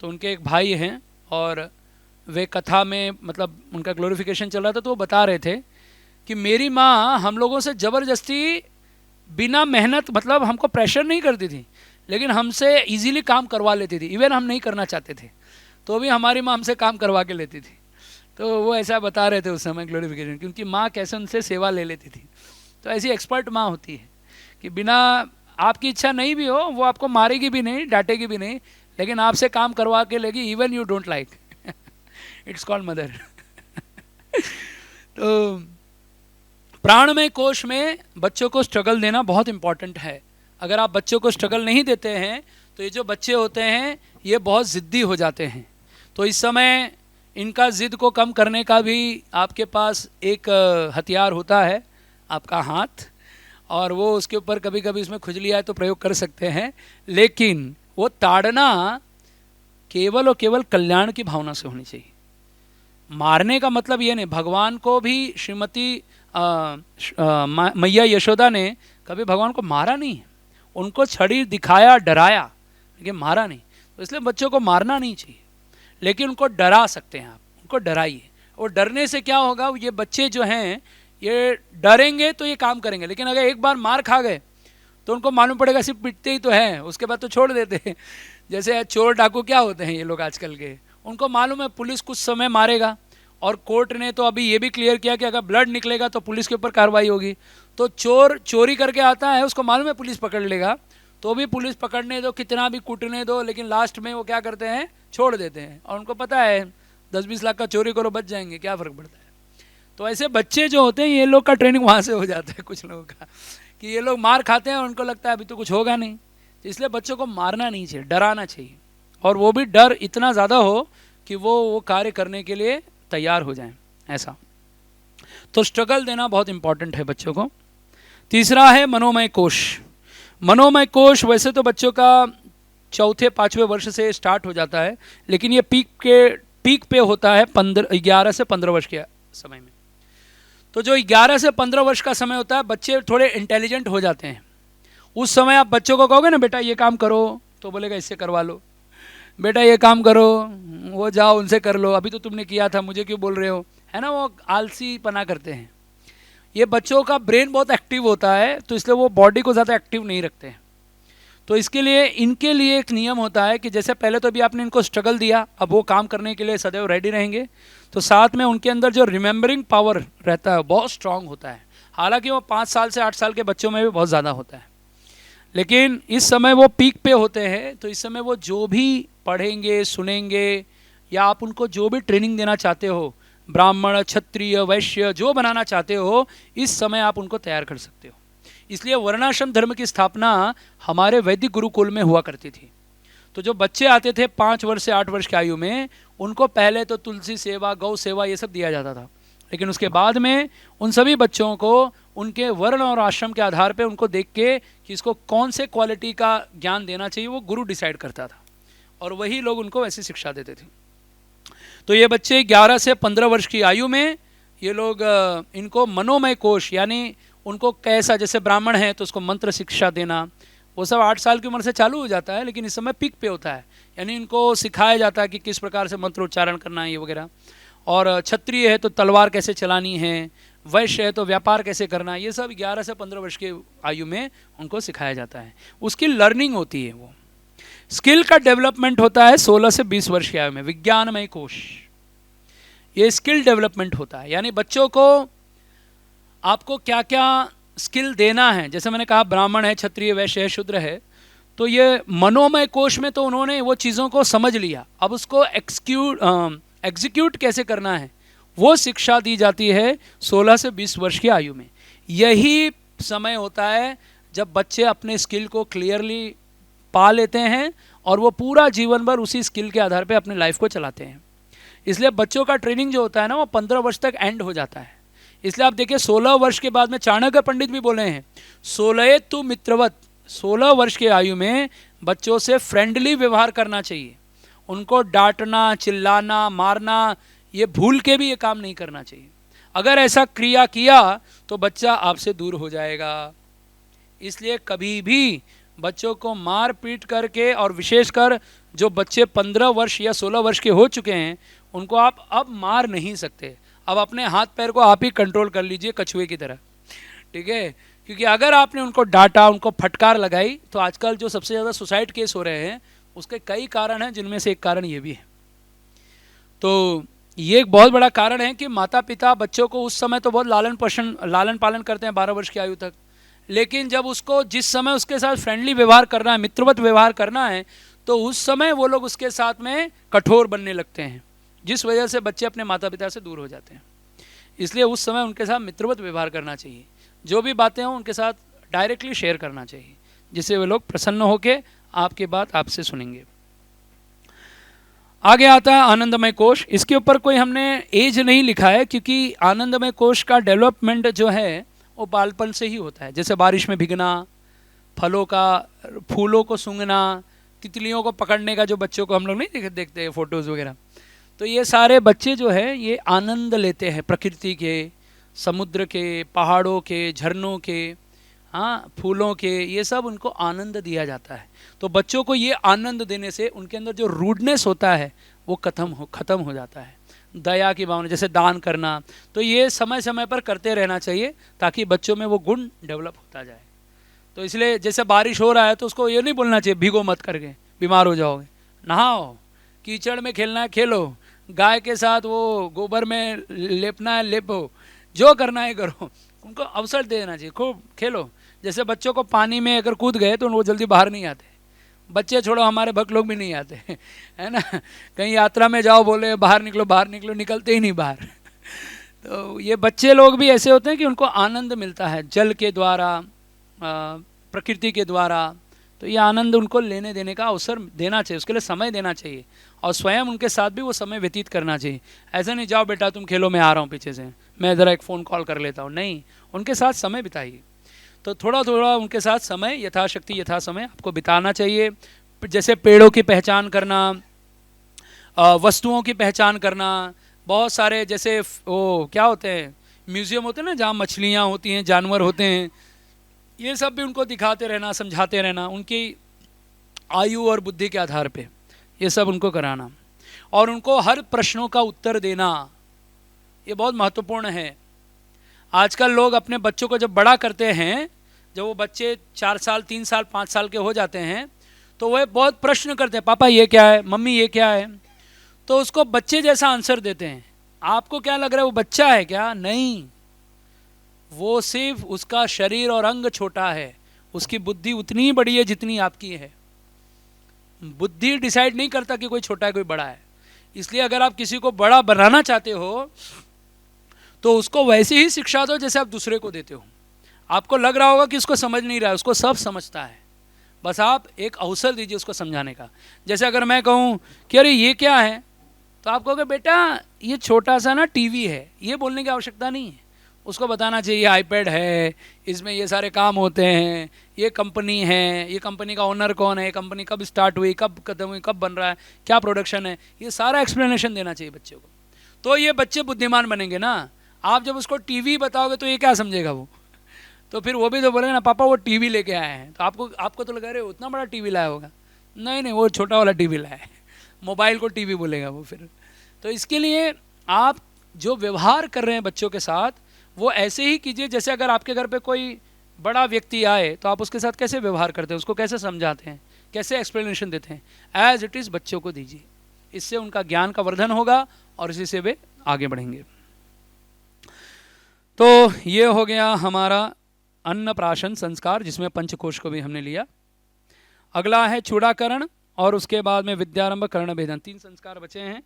तो उनके एक भाई हैं और वे कथा में, मतलब उनका ग्लोरिफिकेशन चल रहा था, तो वो बता रहे थे कि मेरी माँ हम लोगों से ज़बरदस्ती बिना मेहनत, मतलब हमको प्रेशर नहीं करती थी, लेकिन हमसे इजीली काम करवा लेती थी। इवन हम नहीं करना चाहते थे तो भी हमारी माँ हमसे काम करवा के लेती थी। तो वो ऐसा बता रहे थे उस समय ग्लोरिफिकेशन, क्योंकि माँ कैसे उनसे सेवा ले लेती थी। तो ऐसी एक्सपर्ट माँ होती है कि बिना आपकी इच्छा नहीं भी हो वो आपको मारेगी भी नहीं, डांटेगी भी नहीं, लेकिन आपसे काम करवा के लेगी even you don't like. It's called mother. तो प्राणमय कोश में बच्चों को स्ट्रगल देना बहुत इंपॉर्टेंट है। अगर आप बच्चों को स्ट्रगल नहीं देते हैं तो ये जो बच्चे होते हैं ये बहुत ज़िद्दी हो जाते हैं। तो इस समय इनका ज़िद को कम करने का भी आपके पास एक हथियार होता है, आपका हाथ, और वो उसके ऊपर कभी कभी इसमें खुजली आए तो प्रयोग कर सकते हैं। लेकिन वो ताड़ना केवल और केवल कल्याण की भावना से होनी चाहिए। मारने का मतलब ये नहीं। भगवान को भी श्रीमती मैया यशोदा ने कभी भगवान को मारा नहीं है, उनको छड़ी दिखाया, डराया, लेकिन मारा नहीं। तो इसलिए बच्चों को मारना नहीं चाहिए, लेकिन उनको डरा सकते हैं आप, उनको डराइए। और डरने से क्या होगा, ये बच्चे जो हैं ये डरेंगे तो ये काम करेंगे, लेकिन अगर एक बार मार खा गए तो उनको मालूम पड़ेगा सिर्फ पिटते ही तो हैं, उसके बाद तो छोड़ देते हैं। जैसे चोर डाकू क्या होते हैं ये लोग आजकल के, उनको मालूम है पुलिस कुछ समय मारेगा, और कोर्ट ने तो अभी ये भी क्लियर किया कि अगर ब्लड निकलेगा तो पुलिस के ऊपर कार्रवाई होगी। तो चोर चोरी करके आता है, उसको मालूम है पुलिस पकड़ लेगा, तो भी पुलिस पकड़ने दो, कितना भी कूटने दो, लेकिन लास्ट में वो क्या करते हैं, छोड़ देते हैं। और उनको पता है 10-20 लाख का चोरी करो बच जाएंगे, क्या फ़र्क पड़ता है। तो ऐसे बच्चे जो होते हैं ये लोग का ट्रेनिंग वहाँ से हो जाता है कुछ लोगों का, कि ये लोग मार खाते हैं और उनको लगता है अभी तो कुछ होगा नहीं। तो इसलिए बच्चों को मारना नहीं चाहिए, डराना चाहिए। और वो भी डर इतना ज़्यादा हो कि वो कार्य करने के लिए तैयार हो जाएं, ऐसा। तो स्ट्रगल देना बहुत इंपॉर्टेंट है बच्चों को। तीसरा है मनोमय कोश। मनोमय कोश वैसे तो बच्चों का चौथे पाँचवें वर्ष से स्टार्ट हो जाता है, लेकिन ये पीक पे होता है 11 से 15 वर्ष के समय में। तो जो 11 से 15 वर्ष का समय होता है, बच्चे थोड़े इंटेलिजेंट हो जाते हैं। उस समय आप बच्चों को कहोगे ना बेटा ये काम करो, तो बोलेगा इससे करवा लो, बेटा ये काम करो, वो जाओ उनसे कर लो, अभी तो तुमने किया था, मुझे क्यों बोल रहे हो, है ना। वो आलसी पना करते हैं। ये बच्चों का ब्रेन बहुत एक्टिव होता है, तो इसलिए वो बॉडी को ज़्यादा एक्टिव नहीं रखते हैं। तो इसके लिए इनके लिए एक नियम होता है कि जैसे पहले तो अभी आपने इनको स्ट्रगल दिया, अब वो काम करने के लिए सदैव रेडी रहेंगे। तो साथ में उनके अंदर जो रिमेंबरिंग पावर रहता है बहुत स्ट्रांग होता है। हालांकि वो 5 साल से 8 साल के बच्चों में भी बहुत ज़्यादा होता है, लेकिन इस समय वो पीक पे होते हैं। तो इस समय वो जो भी पढ़ेंगे, सुनेंगे, या आप उनको जो भी ट्रेनिंग देना चाहते हो, ब्राह्मण, क्षत्रिय, वैश्य जो बनाना चाहते हो, इस समय आप उनको तैयार कर सकते हो। इसलिए वर्णाश्रम धर्म की स्थापना हमारे वैदिक गुरुकुल में हुआ करती थी। तो जो बच्चे आते थे 5 वर्ष से 8 वर्ष की आयु में, उनको पहले तो तुलसी सेवा, गौ सेवा ये सब दिया जाता था, लेकिन उसके बाद में उन सभी बच्चों को उनके वर्ण और आश्रम के आधार पे उनको देख के कि इसको कौन से क्वालिटी का ज्ञान देना चाहिए, वो गुरु डिसाइड करता था, और वही लोग उनको वैसी शिक्षा देते थे। तो ये बच्चे 11 से 15 वर्ष की आयु में ये लोग इनको मनोमय कोश, यानी उनको कैसा, जैसे ब्राह्मण है तो उसको मंत्र शिक्षा देना, वो सब 8 साल की उम्र से चालू हो जाता है, लेकिन इस समय पीक पे होता है। यानी इनको सिखाया जाता है कि किस प्रकार से मंत्र उच्चारण करना है, ये वगैरह। और क्षत्रिय है तो तलवार कैसे चलानी है, वैश्य है तो व्यापार कैसे करना है, ये सब 11 से 15 वर्ष की आयु में उनको सिखाया जाता है। उसकी लर्निंग होती है। वो स्किल का डेवलपमेंट होता है 16 से 20 वर्ष की आयु में, विज्ञानमय कोश। ये स्किल डेवलपमेंट होता है, यानी बच्चों को आपको क्या क्या स्किल देना है। जैसे मैंने कहा ब्राह्मण है, क्षत्रिय, वैश्य है, शूद्र है, तो ये मनोमय कोश में तो उन्होंने वो चीज़ों को समझ लिया। अब उसको एग्जीक्यूट कैसे करना है वो शिक्षा दी जाती है 16 से 20 वर्ष की आयु में। यही समय होता है जब बच्चे अपने स्किल को क्लियरली पा लेते हैं और वो पूरा जीवन भर उसी स्किल के आधार पे अपनी लाइफ को चलाते हैं। इसलिए बच्चों का ट्रेनिंग जो होता है ना, वो 15 वर्ष तक एंड हो जाता है। इसलिए आप देखिए 16 वर्ष के बाद में चाणक्य पंडित भी बोले हैं, 16 तु मित्रवत। 16 वर्ष के आयु में बच्चों से फ्रेंडली व्यवहार करना चाहिए। उनको डांटना, चिल्लाना, मारना, ये भूल के भी ये काम नहीं करना चाहिए। अगर ऐसा क्रिया किया तो बच्चा आपसे दूर हो जाएगा। इसलिए कभी भी बच्चों को मार पीट करके, और विशेषकर जो बच्चे 15 वर्ष या 16 वर्ष के हो चुके हैं, उनको आप अब मार नहीं सकते। अब अपने हाथ पैर को आप ही कंट्रोल कर लीजिए कछुए की तरह, ठीक है। क्योंकि अगर आपने उनको डांटा, उनको फटकार लगाई, तो आजकल जो सबसे ज़्यादा सुसाइड केस हो रहे हैं उसके कई कारण हैं, जिनमें से एक कारण ये भी है। तो ये एक बहुत बड़ा कारण है कि माता पिता बच्चों को उस समय तो बहुत लालन पालन करते हैं 12 वर्ष की आयु तक, लेकिन जब उसको जिस समय उसके साथ फ्रेंडली व्यवहार करना है, मित्रवत व्यवहार करना है, तो उस समय वो लोग उसके साथ में कठोर बनने लगते हैं, जिस वजह से बच्चे अपने माता पिता से दूर हो जाते हैं। इसलिए उस समय उनके साथ मित्रवत व्यवहार करना चाहिए। जो भी बातें हों उनके साथ डायरेक्टली शेयर करना चाहिए, जिससे वे लोग प्रसन्न होकर आपकी बात आपसे सुनेंगे। आगे आता है आनंदमय कोश। इसके ऊपर कोई हमने एज नहीं लिखा है, क्योंकि आनंदमय कोश का डेवलपमेंट जो है वो बालपन से ही होता है। जैसे बारिश में भीगना, फूलों को सूंघना, तितलियों को पकड़ने का जो बच्चों को हम लोग नहीं देखते फोटोज़ वगैरह, तो ये सारे बच्चे जो है ये आनंद लेते हैं प्रकृति के, समुद्र के, पहाड़ों के, झरनों के, हाँ, फूलों के, ये सब उनको आनंद दिया जाता है। तो बच्चों को ये आनंद देने से उनके अंदर जो रूडनेस होता है वो ख़त्म हो जाता है। दया की भावना, जैसे दान करना, तो ये समय समय पर करते रहना चाहिए ताकि बच्चों में वो गुण डेवलप होता जाए। तो इसलिए जैसे बारिश हो रहा है तो उसको ये नहीं बोलना चाहिए भीगो मत करके, बीमार हो जाओगे। नहाओ, कीचड़ में खेलना है खेलो, गाय के साथ वो गोबर में लेपना है लेपो, जो करना है करो। उनको अवसर देना चाहिए, खूब खेलो। जैसे बच्चों को पानी में अगर कूद गए तो वो जल्दी बाहर नहीं आते। बच्चे छोड़ो, हमारे भक्त लोग भी नहीं आते, है ना। कहीं यात्रा में जाओ, बोले बाहर निकलो, निकलते ही नहीं बाहर। तो ये बच्चे लोग भी ऐसे होते हैं कि उनको आनंद मिलता है जल के द्वारा, प्रकृति के द्वारा। तो ये आनंद उनको लेने देने का अवसर देना चाहिए, उसके लिए समय देना चाहिए और स्वयं उनके साथ भी वो समय व्यतीत करना चाहिए। ऐसा नहीं जाओ बेटा तुम खेलो, मैं आ रहा हूँ पीछे से, मैं ज़रा एक फ़ोन कॉल कर लेता हूँ, नहीं, उनके साथ समय बिताइए। तो थोड़ा थोड़ा उनके साथ समय यथाशक्ति यथा समय आपको बिताना चाहिए। जैसे पेड़ों की पहचान करना, वस्तुओं की पहचान करना, बहुत सारे जैसे वो क्या होते हैं, म्यूज़ियम होते हैं ना जहाँ मछलियाँ होती हैं, जानवर होते हैं, ये सब भी उनको दिखाते रहना, समझाते रहना, उनकी आयु और बुद्धि के आधार पे ये सब उनको कराना, और उनको हर प्रश्नों का उत्तर देना, ये बहुत महत्वपूर्ण है। आजकल लोग अपने बच्चों को जब बड़ा करते हैं, जब वो बच्चे 4 साल 3 साल 5 साल के हो जाते हैं, तो वह बहुत प्रश्न करते हैं, पापा ये क्या है, मम्मी ये क्या है, तो उसको बच्चे जैसा आंसर देते हैं। आपको क्या लग रहा है वो बच्चा है क्या? नहीं, वो सिर्फ उसका शरीर और अंग छोटा है, उसकी बुद्धि उतनी बड़ी है जितनी आपकी है। बुद्धि डिसाइड नहीं करता कि कोई छोटा है कोई बड़ा है। इसलिए अगर आप किसी को बड़ा बनाना चाहते हो तो उसको वैसी ही शिक्षा दो जैसे आप दूसरे को देते हो। आपको लग रहा होगा कि उसको समझ नहीं रहा है, उसको सब समझता है, बस आप एक अवसर दीजिए उसको समझाने का। जैसे अगर मैं कहूँ कि अरे ये क्या है, तो आप कहोगे बेटा ये छोटा सा ना टीवी है, ये बोलने की आवश्यकता नहीं है। उसको बताना चाहिए आईपैड है, इसमें ये सारे काम होते हैं, ये कंपनी है, ये कंपनी का ओनर कौन है, कंपनी कब स्टार्ट हुई, कब खत्म हुई, कब बन रहा है, क्या प्रोडक्शन है, ये सारा एक्सप्लेनेशन देना चाहिए बच्चे को। तो ये बच्चे बुद्धिमान बनेंगे ना। आप जब उसको टीवी बताओगे तो ये क्या समझेगा वो, तो फिर वो भी तो बोलेगा ना पापा वो टीवी लेके आए हैं, तो आपको तो लगा रहे उतना बड़ा टीवी लाया होगा, नहीं वो छोटा वाला टीवी लाया है, मोबाइल को टीवी बोलेगा वो फिर। तो इसके लिए आप जो व्यवहार कर रहे हैं बच्चों के साथ वो ऐसे ही कीजिए जैसे अगर आपके घर पे कोई बड़ा व्यक्ति आए तो आप उसके साथ कैसे व्यवहार करते हैं, उसको कैसे समझाते हैं, कैसे एक्सप्लेनेशन देते हैं, एज इट इज़ बच्चों को दीजिए। इससे उनका ज्ञान का वर्धन होगा और इसी से वे आगे बढ़ेंगे। तो ये हो गया हमारा अन्नप्राशन संस्कार, जिसमें पंचकोश को भी हमने लिया। अगला है चूड़ाकरण और उसके बाद में विद्यारंभ कर्ण भेदन। 3 संस्कार बचे हैं,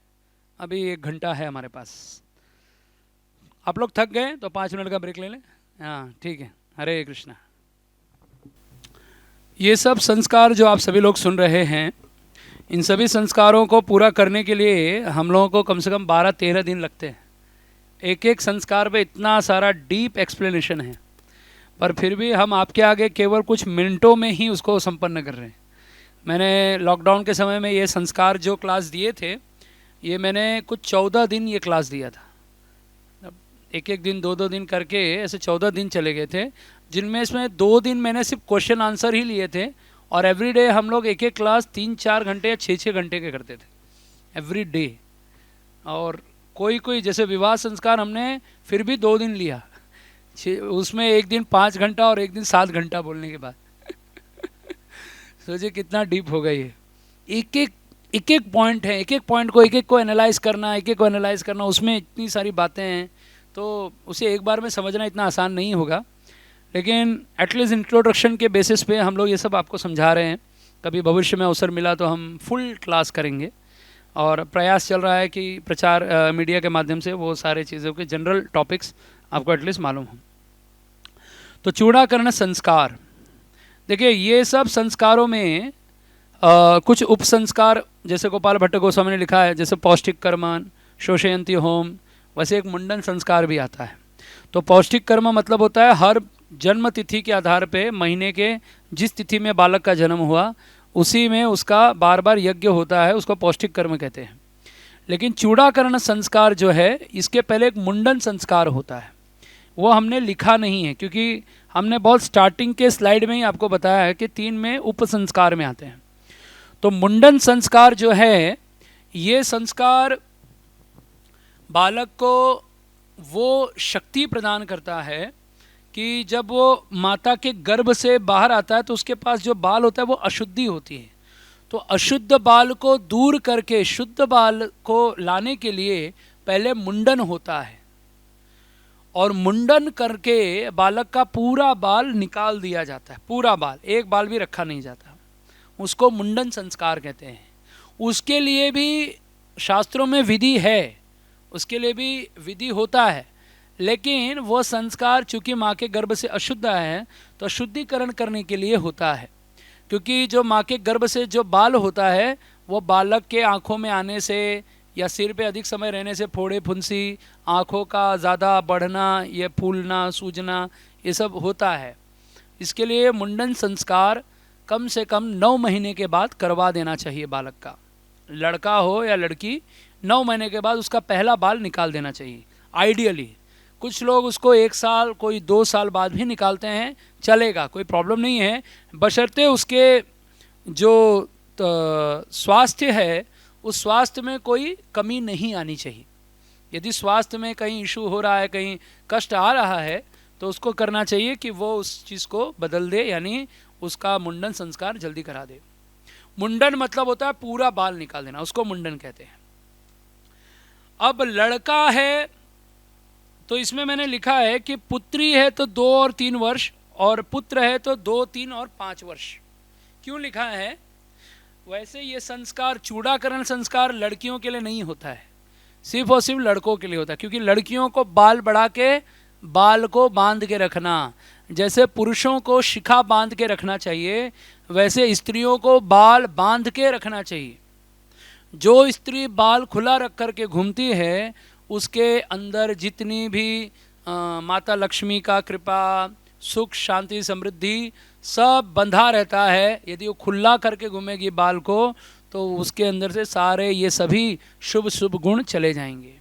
अभी 1 घंटा है हमारे पास। आप लोग थक गए तो 5 मिनट का ब्रेक ले लें। हाँ ठीक है, हरे कृष्णा। ये सब संस्कार जो आप सभी लोग सुन रहे हैं, इन सभी संस्कारों को पूरा करने के लिए हम लोगों को कम से कम 12-13 दिन लगते हैं। एक एक संस्कार पे इतना सारा डीप एक्सप्लेनेशन है, पर फिर भी हम आपके आगे केवल कुछ मिनटों में ही उसको संपन्न कर रहे हैं। मैंने लॉकडाउन के समय में ये संस्कार जो क्लास दिए थे, ये मैंने कुछ 14 दिन ये क्लास दिया था। एक एक दिन 2-2 दिन करके ऐसे 14 दिन चले गए थे, जिनमें इसमें 2 दिन मैंने सिर्फ क्वेश्चन आंसर ही लिए थे, और एवरीडे हम लोग एक एक क्लास 3-4 घंटे या 6-6 घंटे के करते थे एवरी डे। और कोई जैसे विवाह संस्कार हमने फिर भी 2 दिन लिया, उसमें एक दिन 5 घंटा और एक दिन 7 घंटा बोलने के बाद सोचिए कितना डीप हो गई है। एक एक पॉइंट है, एक एक पॉइंट को एक को एनालाइज करना, एक को एनालाइज करना, उसमें इतनी सारी बातें हैं, तो उसे एक बार में समझना इतना आसान नहीं होगा। लेकिन एटलीस्ट इंट्रोडक्शन के बेसिस पे हम लोग ये सब आपको समझा रहे हैं। कभी भविष्य में अवसर मिला तो हम फुल क्लास करेंगे, और प्रयास चल रहा है कि प्रचार मीडिया के माध्यम से वो सारे चीज़ों के जनरल टॉपिक्स आपको एटलीस्ट मालूम हो। तो चूड़ाकरण संस्कार, देखिए ये सब संस्कारों में कुछ उपसंस्कार, जैसे गोपाल भट्ट गोस्वामी ने लिखा है, जैसे पौष्टिक कर्मन, शोषयंती होम, वैसे एक मुंडन संस्कार भी आता है। तो पौष्टिक कर्म मतलब होता है हर जन्म तिथि के आधार पे महीने के जिस तिथि में बालक का जन्म हुआ उसी में उसका बार बार यज्ञ होता है, उसको पौष्टिक कर्म कहते हैं। लेकिन चूड़ाकरण संस्कार जो है, इसके पहले एक मुंडन संस्कार होता है, वो हमने लिखा नहीं है क्योंकि हमने बहुत स्टार्टिंग के स्लाइड में ही आपको बताया है कि 3 में उप संस्कार में आते हैं। तो मुंडन संस्कार जो है, ये संस्कार बालक को वो शक्ति प्रदान करता है कि जब वो माता के गर्भ से बाहर आता है तो उसके पास जो बाल होता है वो अशुद्धि होती है। तो अशुद्ध बाल को दूर करके शुद्ध बाल को लाने के लिए पहले मुंडन होता है, और मुंडन करके बालक का पूरा बाल निकाल दिया जाता है, पूरा बाल, एक बाल भी रखा नहीं जाता, उसको मुंडन संस्कार कहते हैं। उसके लिए भी शास्त्रों में विधि है, उसके लिए भी विधि होता है, लेकिन वो संस्कार चूंकि माँ के गर्भ से अशुद्ध है तो शुद्धिकरण करने के लिए होता है। क्योंकि जो माँ के गर्भ से जो बाल होता है वो बालक के आँखों में आने से या सिर पे अधिक समय रहने से फोड़े फुंसी, आँखों का ज़्यादा बढ़ना, ये फूलना सूजना, ये सब होता है। इसके लिए मुंडन संस्कार कम से कम 9 महीने के बाद करवा देना चाहिए बालक का। लड़का हो या लड़की, 9 महीने के बाद उसका पहला बाल निकाल देना चाहिए आइडियली। कुछ लोग उसको 1 साल, कोई 2 साल बाद भी निकालते हैं, चलेगा, कोई प्रॉब्लम नहीं है, बशर्ते उसके जो स्वास्थ्य है उस स्वास्थ्य में कोई कमी नहीं आनी चाहिए। यदि स्वास्थ्य में कहीं इशू हो रहा है, कहीं कष्ट आ रहा है, तो उसको करना चाहिए कि वो उस चीज़ को बदल दे, यानी उसका मुंडन संस्कार जल्दी करा दे। मुंडन मतलब होता है पूरा बाल निकाल देना, उसको मुंडन कहते हैं। अब लड़का है तो इसमें मैंने लिखा है कि पुत्री है तो 2 और 3 वर्ष और पुत्र है तो 2, 3 और 5 वर्ष। क्यों लिखा है? वैसे ये संस्कार, चूड़ाकरण संस्कार लड़कियों के लिए नहीं होता है, सिर्फ और सिर्फ लड़कों के लिए होता है। क्योंकि लड़कियों को बाल बढ़ा के बाल को बांध के रखना, जैसे पुरुषों को शिखा बांध के रखना चाहिए, वैसे स्त्रियों को बाल बांध के रखना चाहिए। जो स्त्री बाल खुला रख कर के घूमती है उसके अंदर जितनी भी माता लक्ष्मी का कृपा, सुख, शांति, समृद्धि सब बंधा रहता है। यदि वो खुला करके घूमेगी बाल को तो उसके अंदर से सारे ये सभी शुभ शुभ गुण चले जाएंगे।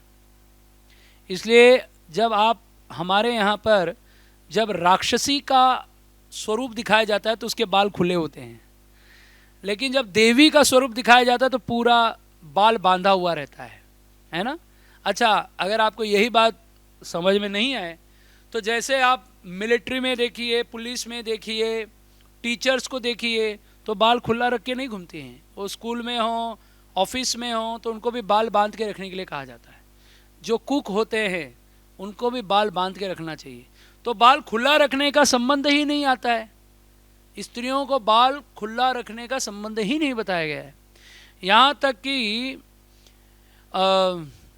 इसलिए जब आप हमारे यहाँ पर जब राक्षसी का स्वरूप दिखाया जाता है तो उसके बाल खुले होते हैं, लेकिन जब देवी का स्वरूप दिखाया जाता है तो पूरा बाल बांधा हुआ रहता है ना। अच्छा, अगर आपको यही बात समझ में नहीं आए तो जैसे आप मिलिट्री में देखिए, पुलिस में देखिए, टीचर्स को देखिए, तो बाल खुला रख के नहीं घूमते हैं। वो स्कूल में हो, ऑफिस में हो, तो उनको भी बाल बांध के रखने के लिए कहा जाता है। जो कुक होते हैं उनको भी बाल बांध के रखना चाहिए। तो बाल खुला रखने का संबंध ही नहीं आता है, स्त्रियों को बाल खुला रखने का संबंध ही नहीं बताया गया है। यहाँ तक कि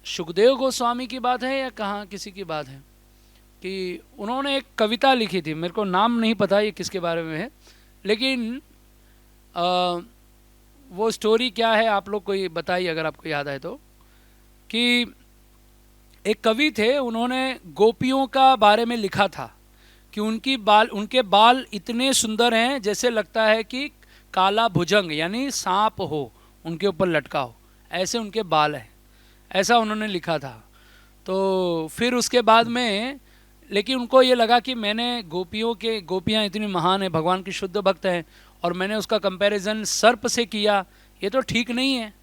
सुखदेव गोस्वामी की बात है या कहाँ किसी की बात है कि उन्होंने एक कविता लिखी थी, मेरे को नाम नहीं पता ये किसके बारे में है, लेकिन वो स्टोरी क्या है आप लोग कोई बताइए अगर आपको याद आए तो। कि एक कवि थे, उन्होंने गोपियों का बारे में लिखा था कि उनके बाल इतने सुंदर हैं जैसे लगता है कि काला भुजंग यानी सांप हो उनके ऊपर लटका हो, ऐसे उनके बाल हैं, ऐसा उन्होंने लिखा था। तो फिर उसके बाद में लेकिन उनको ये लगा कि मैंने गोपियाँ इतनी महान हैं, भगवान की शुद्ध भक्त हैं, और मैंने उसका कंपैरिजन सर्प से किया, ये तो ठीक नहीं है।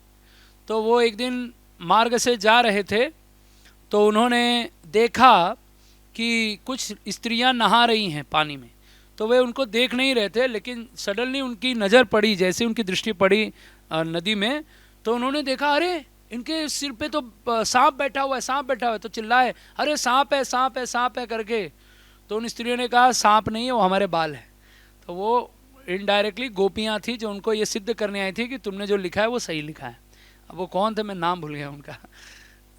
तो वो एक दिन मार्ग से जा रहे थे तो उन्होंने देखा कि कुछ स्त्रियां नहा रही हैं पानी में, तो वे उनको देख नहीं रहे थे, लेकिन सडनली उनकी नज़र पड़ी, जैसे उनकी दृष्टि पड़ी नदी में, तो उन्होंने देखा अरे इनके सिर पे तो सांप बैठा हुआ है, सांप बैठा हुआ है। तो चिल्लाए अरे सांप है, सांप है, सांप है करके। तो उन स्त्रियों ने कहा सांप नहीं है, वो हमारे बाल है। तो वो इनडायरेक्टली गोपियाँ थी जो उनको ये सिद्ध करने आई थी कि तुमने जो लिखा है वो सही लिखा है। अब वो कौन थे मैं नाम भूल गया उनका।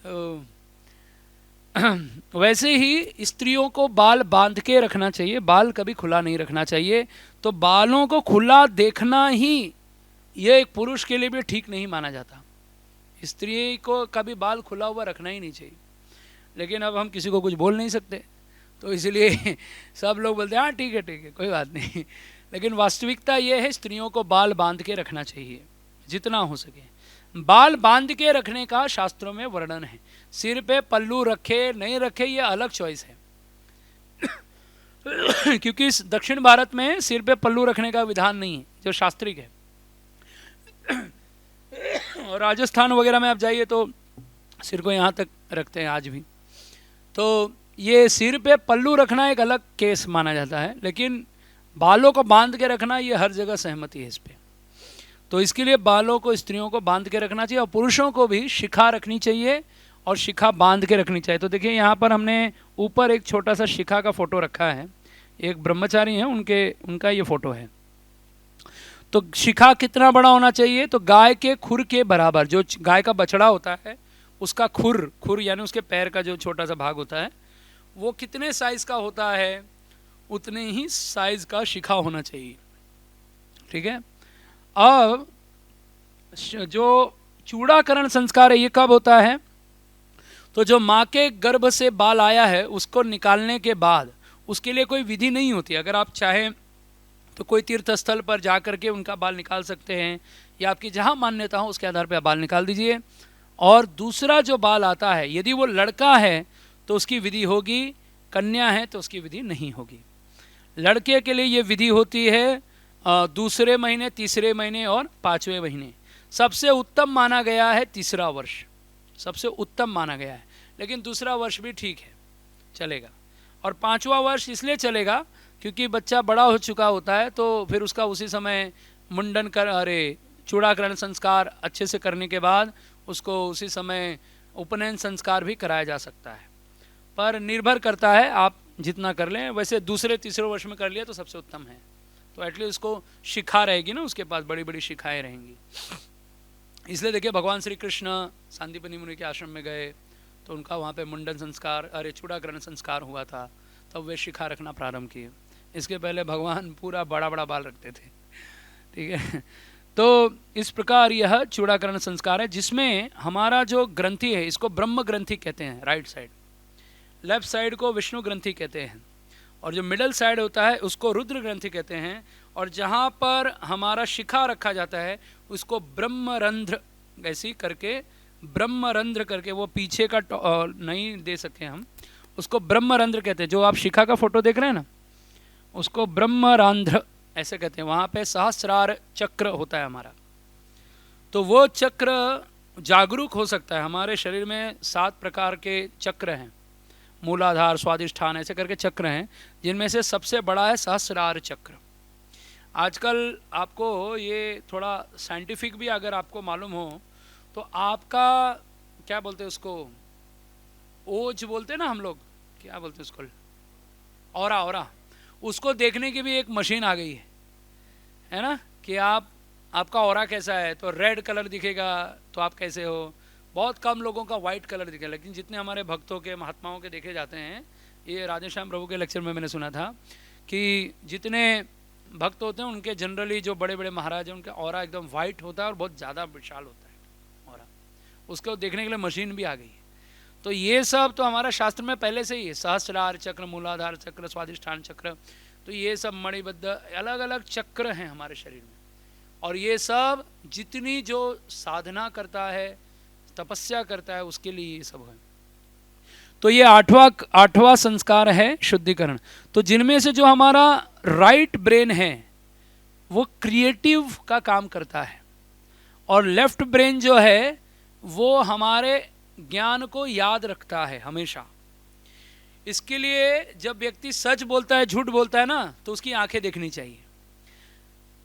तो वैसे ही स्त्रियों को बाल बांध के रखना चाहिए, बाल कभी खुला नहीं रखना चाहिए। तो बालों को खुला देखना ही ये एक पुरुष के लिए भी ठीक नहीं माना जाता, स्त्री को कभी बाल खुला हुआ रखना ही नहीं चाहिए। लेकिन अब हम किसी को कुछ बोल नहीं सकते, तो इसलिए सब लोग बोलते हैं हाँ ठीक है कोई बात नहीं। लेकिन वास्तविकता ये है स्त्रियों को बाल बांध के रखना चाहिए जितना हो सके। बाल बांध के रखने का शास्त्रों में वर्णन है, सिर पे पल्लू रखे नहीं रखे ये अलग चॉइस है। क्योंकि दक्षिण भारत में सिर पे पल्लू रखने का विधान नहीं है जो शास्त्रिक है। और राजस्थान वगैरह में आप जाइए तो सिर को यहाँ तक रखते हैं आज भी। तो ये सिर पे पल्लू रखना एक अलग केस माना जाता है, लेकिन बालों को बांध के रखना ये हर जगह सहमति है इस पे। तो इसके लिए बालों को स्त्रियों को बांध के रखना चाहिए, और पुरुषों को भी शिखा रखनी चाहिए और शिखा बांध के रखनी चाहिए। तो देखिए यहाँ पर हमने ऊपर एक छोटा सा शिखा का फोटो रखा है, एक ब्रह्मचारी हैं उनका ये फोटो है। तो शिखा कितना बड़ा होना चाहिए? तो गाय के खुर के बराबर, जो गाय का बछड़ा होता है उसका खुर यानी उसके पैर का जो छोटा सा भाग होता है वो कितने साइज का होता है, उतने ही साइज का शिखा होना चाहिए। ठीक है। अब जो चूड़ाकरण संस्कार है ये कब होता है? तो जो माँ के गर्भ से बाल आया है उसको निकालने के बाद, उसके लिए कोई विधि नहीं होती। अगर आप चाहें तो कोई तीर्थ स्थल पर जा करके उनका बाल निकाल सकते हैं, या आपकी जहाँ मान्यता हो उसके आधार पर आप बाल निकाल दीजिए। और दूसरा जो बाल आता है, यदि वो लड़का है तो उसकी विधि होगी, कन्या है तो उसकी विधि नहीं होगी। लड़के के लिए ये विधि होती है दूसरे महीने, तीसरे महीने और 5वें महीने। सबसे उत्तम माना गया है तीसरा वर्ष, सबसे उत्तम माना गया है, लेकिन दूसरा वर्ष भी ठीक है, चलेगा। और 5वां वर्ष इसलिए चलेगा क्योंकि बच्चा बड़ा हो चुका होता है, तो फिर उसका उसी समय मुंडन चूड़ाकरण संस्कार अच्छे से करने के बाद उसको उसी समय उपनयन संस्कार भी कराया जा सकता है। पर निर्भर करता है आप जितना कर लें। वैसे दूसरे तीसरे वर्ष में कर लिया तो सबसे उत्तम है, तो एटलीस्ट उसको शिखा रहेगी ना, उसके पास बड़ी बड़ी शिखाएँ रहेंगी। इसलिए देखिए भगवान श्री कृष्ण सांदीपनि मुनि के आश्रम में गए तो उनका वहाँ पे मुंडन संस्कार चूड़ाकरण संस्कार हुआ था, तब वे शिखा रखना प्रारंभ किए। इसके पहले भगवान पूरा बड़ा बड़ा बाल रखते थे, ठीक है। तो इस प्रकार यह चूड़ाकरण संस्कार है, जिसमें हमारा जो ग्रंथि है इसको ब्रह्म ग्रंथि कहते हैं, राइट साइड। लेफ्ट साइड को विष्णु ग्रंथि कहते हैं, और जो मिडल साइड होता है उसको रुद्र ग्रंथि कहते हैं। और जहाँ पर हमारा शिखा रखा जाता है उसको ब्रह्मरंध्र, ऐसी करके ब्रह्मरंध्र करके, वो पीछे का नहीं दे सके हम, उसको ब्रह्मरंध्र कहते हैं। जो आप शिखा का फोटो देख रहे हैं ना, उसको ब्रह्मरंध्र ऐसे कहते हैं। वहाँ पे सहस्रार चक्र होता है हमारा, तो वो चक्र जागरूक हो सकता है। हमारे शरीर में 7 प्रकार के चक्र हैं, मूलाधार, स्वादिष्ठान, ऐसे करके चक्र हैं, जिनमें से सबसे बड़ा है सहस्रार चक्र। आजकल आपको ये थोड़ा साइंटिफिक भी अगर आपको मालूम हो तो आपका क्या बोलते हैं उसको, ओज बोलते हैं ना हम लोग, क्या बोलते हैं उसको, ऑरा, उसको देखने की भी एक मशीन आ गई है ना, कि आपका ऑरा कैसा है, तो रेड कलर दिखेगा तो आप कैसे हो। बहुत कम लोगों का वाइट कलर दिखेगा, लेकिन जितने हमारे भक्तों के, महात्माओं के देखे जाते हैं, ये राधेश्याम प्रभु के लेक्चर में मैंने सुना था कि जितने भक्त होते हैं उनके जनरली जो बड़े बड़े महाराज हैं उनका ऑरा एकदम वाइट होता है और बहुत ज़्यादा विशाल होता है ऑरा। उसको देखने के लिए मशीन भी आ गई है। तो ये सब तो हमारा शास्त्र में पहले से ही है, सहस्रार चक्र, मूलाधार चक्र, स्वादिष्ठान चक्र, तो ये सब मणिबद्ध अलग अलग चक्र हैं हमारे शरीर में। और ये सब जितनी जो साधना करता है, तपस्या करता है, उसके लिए ये सब है। तो ये आठवां संस्कार है शुद्धिकरण। तो जिनमें से जो हमारा राइट ब्रेन है वो क्रिएटिव का काम करता है, और लेफ्ट ब्रेन जो है वो हमारे ज्ञान को याद रखता है हमेशा। इसके लिए जब व्यक्ति सच बोलता है, झूठ बोलता है ना, तो उसकी आंखें देखनी चाहिए।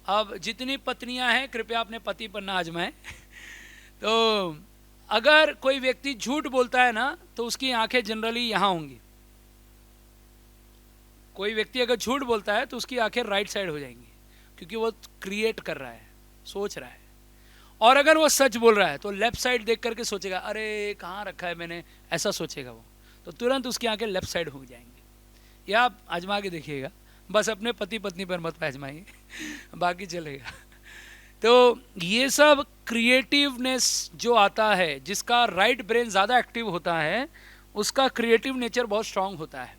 अब जितनी पत्नियां हैं कृपया अपने पति पर ना आजमाएं तो अगर कोई व्यक्ति झूठ बोलता है ना तो उसकी आंखें जनरली यहाँ होंगी। कोई व्यक्ति अगर झूठ बोलता है तो उसकी आंखें राइट साइड हो जाएंगी, क्योंकि वो क्रिएट कर रहा है, सोच रहा है। और अगर वो सच बोल रहा है तो लेफ्ट साइड देख करके सोचेगा, अरे कहाँ रखा है मैंने, ऐसा सोचेगा वो, तो तुरंत उसकी आंखें लेफ्ट साइड हो जाएंगी। या आप आजमा के देखिएगा, बस अपने पति पत्नी पर मत आजमाइए बाकी चलेगा। तो ये सब क्रिएटिवनेस जो आता है, जिसका राइट ब्रेन ज़्यादा एक्टिव होता है उसका क्रिएटिव नेचर बहुत स्ट्रांग होता है,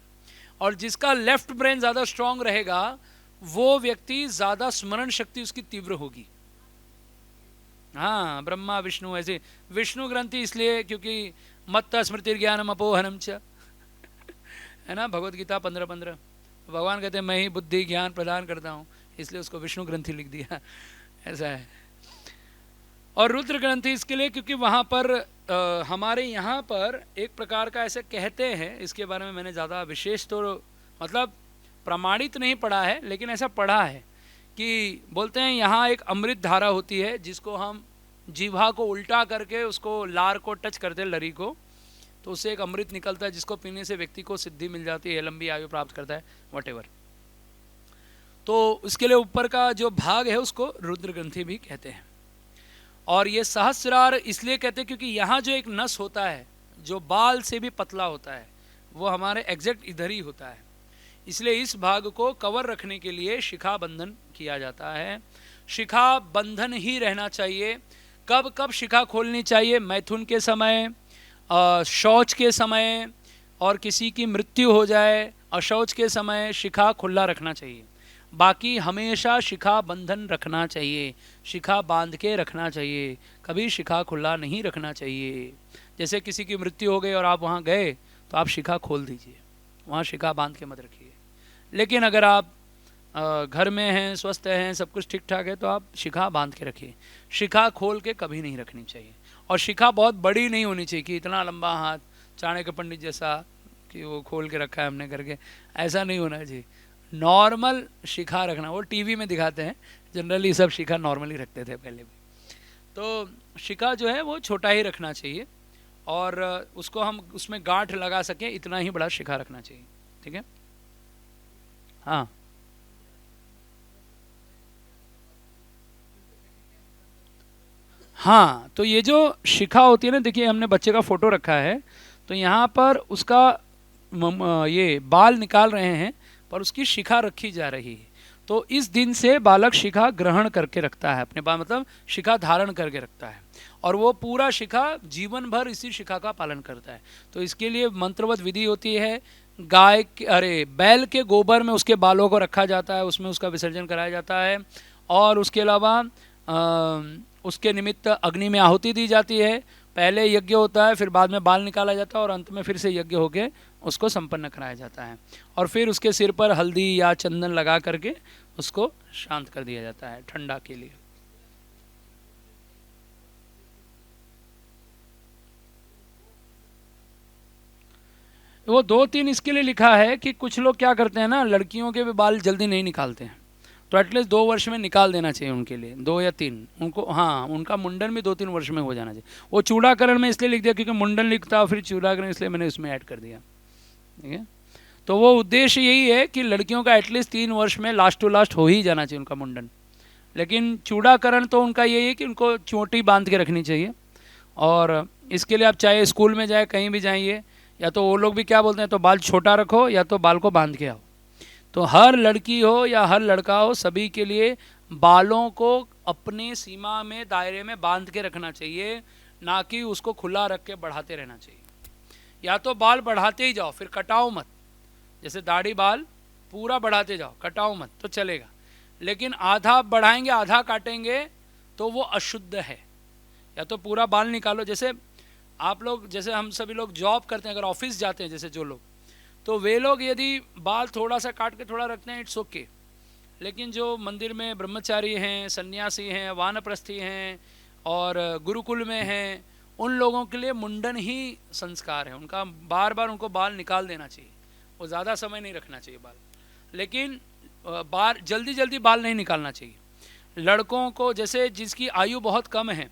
और जिसका लेफ्ट ब्रेन ज़्यादा स्ट्रांग रहेगा वो व्यक्ति ज़्यादा स्मरण शक्ति उसकी तीव्र होगी। हाँ, ब्रह्मा विष्णु, ऐसे विष्णु ग्रंथि इसलिए क्योंकि मत्त स्मृति ज्ञानम अपोहनम च, है ना, भगवत गीता 15:15। भगवान कहते हैं मैं ही बुद्धि ज्ञान प्रदान करता हूँ, इसलिए उसको विष्णु ग्रंथि लिख दिया, ऐसा है। और रुद्र ग्रंथि इसके लिए क्योंकि वहाँ पर हमारे यहाँ पर एक प्रकार का ऐसे कहते हैं, इसके बारे में मैंने ज़्यादा विशेष तो मतलब प्रमाणित नहीं पढ़ा है, लेकिन ऐसा पढ़ा है कि बोलते हैं यहाँ एक अमृत धारा होती है, जिसको हम जीवा को उल्टा करके उसको लार को टच करते हैं, लरी को, तो उससे एक अमृत निकलता है जिसको पीने से व्यक्ति को सिद्धि मिल जाती है, लंबी आयु प्राप्त करता है, वटेवर। तो उसके लिए ऊपर का जो भाग है उसको रुद्र ग्रंथि भी कहते हैं। और ये सहस्रार इसलिए कहते हैं क्योंकि यहाँ जो एक नस होता है जो बाल से भी पतला होता है, वो हमारे एग्जैक्ट इधर ही होता है, इसलिए इस भाग को कवर रखने के लिए शिखा बंधन किया जाता है। शिखा बंधन ही रहना चाहिए। कब कब शिखा खोलनी चाहिए? मैथुन के समय, शौच के समय, और किसी की मृत्यु हो जाए अशौच के समय शिखा खुला रखना चाहिए। बाकी हमेशा शिखा बंधन रखना चाहिए, शिखा बांध के रखना चाहिए, कभी शिखा खुला नहीं रखना चाहिए। जैसे किसी की मृत्यु हो गई और आप वहाँ गए तो आप शिखा खोल दीजिए, वहाँ शिखा बांध के मत रखिए। लेकिन अगर आप घर में हैं, स्वस्थ हैं, सब कुछ ठीक ठाक है, तो आप शिखा बांध के रखिए। शिखा खोल के कभी नहीं रखनी चाहिए। और शिखा बहुत बड़ी नहीं होनी चाहिए कि इतना लंबा हाथ, चाणक्य पंडित जैसा कि वो खोल के रखा है हमने करके, ऐसा नहीं होना चाहिए। नॉर्मल शिखा रखना, वो टीवी में दिखाते हैं, जनरली सब शिखा नॉर्मली रखते थे पहले भी। तो शिखा जो है वो छोटा ही रखना चाहिए, और उसको हम उसमें गांठ लगा सकें इतना ही बड़ा शिखा रखना चाहिए। ठीक है। हाँ हाँ, तो ये जो शिखा होती है ना, देखिए हमने बच्चे का फोटो रखा है, तो यहाँ पर उसका ये बाल निकाल रहे हैं, पर उसकी शिखा रखी जा रही है। तो इस दिन से बालक शिखा ग्रहण करके रखता है अपने पास, मतलब शिखा धारण करके रखता है, और वो पूरा शिखा जीवन भर इसी शिखा का पालन करता है। तो इसके लिए मंत्रवत विधि होती है। गाय के, अरे बैल के गोबर में उसके बालों को रखा जाता है, उसमें उसका विसर्जन कराया जाता है, और उसके अलावा उसके निमित्त अग्नि में आहुति दी जाती है। पहले यज्ञ होता है, फिर बाद में बाल निकाला जाता है, और अंत में फिर से यज्ञ होके उसको संपन्न कराया जाता है, और फिर उसके सिर पर हल्दी या चंदन लगा करके उसको शांत कर दिया जाता है ठंडा के लिए। वो 2-3 इसके लिए लिखा है कि कुछ लोग क्या करते हैं ना, लड़कियों के भी बाल जल्दी नहीं निकालते हैं, तो एटलीस्ट 2 वर्ष में निकाल देना चाहिए उनके लिए, 2 या 3 उनको। हाँ, उनका मुंडन भी 2-3 वर्ष में हो जाना चाहिए। वो चूड़ाकरण में इसलिए लिख दिया क्योंकि मुंडन लिखता, फिर चूड़ाकरण, इसलिए मैंने उसमें ऐड कर दिया। ठीक है। तो वो उद्देश्य यही है कि लड़कियों का एटलीस्ट 3 वर्ष में लास्ट टू लास्ट हो ही जाना चाहिए उनका मुंडन। लेकिन चूड़ाकरण तो उनका यही है कि उनको चोटी बांध के रखनी चाहिए। और इसके लिए आप चाहे स्कूल में जाए, कहीं भी जाइए, या तो वो लोग भी क्या बोलते हैं, तो बाल छोटा रखो या तो बाल को बांध के आओ। तो हर लड़की हो या हर लड़का हो, सभी के लिए बालों को अपनी सीमा में, दायरे में बांध के रखना चाहिए, ना कि उसको खुला रख के बढ़ाते रहना चाहिए। या तो बाल बढ़ाते ही जाओ, फिर कटाओ मत। जैसे दाढ़ी बाल पूरा बढ़ाते जाओ, कटाओ मत, तो चलेगा। लेकिन आधा बढ़ाएंगे आधा काटेंगे तो वो अशुद्ध है। या तो पूरा बाल निकालो। जैसे आप लोग, जैसे हम सभी लोग जॉब करते हैं, अगर ऑफिस जाते हैं जैसे जो लोग, तो वे लोग यदि बाल थोड़ा सा काट के थोड़ा रखते हैं, इट्स ओके। लेकिन जो मंदिर में ब्रह्मचारी हैं, सन्यासी हैं, वानप्रस्थी हैं और गुरुकुल में हैं, उन लोगों के लिए मुंडन ही संस्कार है। उनका बार बार उनको बाल निकाल देना चाहिए, वो ज़्यादा समय नहीं रखना चाहिए बाल। लेकिन बार जल्दी जल्दी बाल नहीं निकालना चाहिए। लड़कों को, जैसे जिसकी आयु बहुत कम है,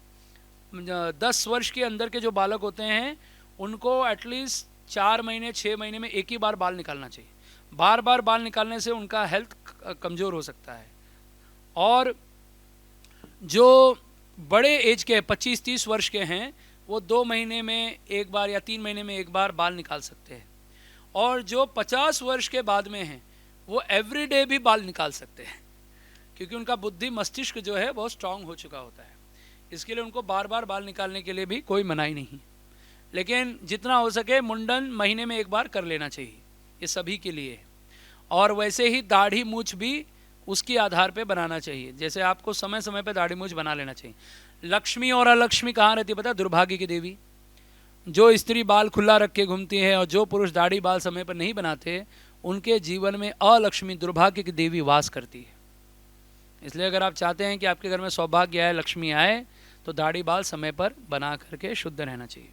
10 वर्ष के अंदर के जो बालक होते हैं, उनको एटलीस्ट 4 महीने 6 महीने में एक ही बार बाल निकालना चाहिए। बार बार बाल निकालने से उनका हेल्थ कमज़ोर हो सकता है। और जो बड़े एज के 25-30 वर्ष के हैं, वो 2 महीने में एक बार या 3 महीने में एक बार बाल निकाल सकते हैं। और जो 50 वर्ष के बाद में हैं, वो एवरीडे भी बाल निकाल सकते हैं, क्योंकि उनका बुद्धि मस्तिष्क जो है बहुत स्ट्रांग हो चुका होता है। इसके लिए उनको बार बार बाल निकालने के लिए भी कोई मनाही नहीं। लेकिन जितना हो सके मुंडन महीने में एक बार कर लेना चाहिए, ये सभी के लिए। और वैसे ही दाढ़ी मूछ भी उसके आधार पे बनाना चाहिए। जैसे आपको समय समय पे दाढ़ी मूछ बना लेना चाहिए। लक्ष्मी और अलक्ष्मी कहाँ रहती है पता है? दुर्भाग्य की देवी। जो स्त्री बाल खुला रख के घूमती है और जो पुरुष दाढ़ी बाल समय पर नहीं बनाते, उनके जीवन में अलक्ष्मी, दुर्भाग्य की देवी वास करती है। इसलिए अगर आप चाहते हैं कि आपके घर में सौभाग्य आए, लक्ष्मी आए, तो दाढ़ी बाल समय पर बना करके शुद्ध रहना चाहिए।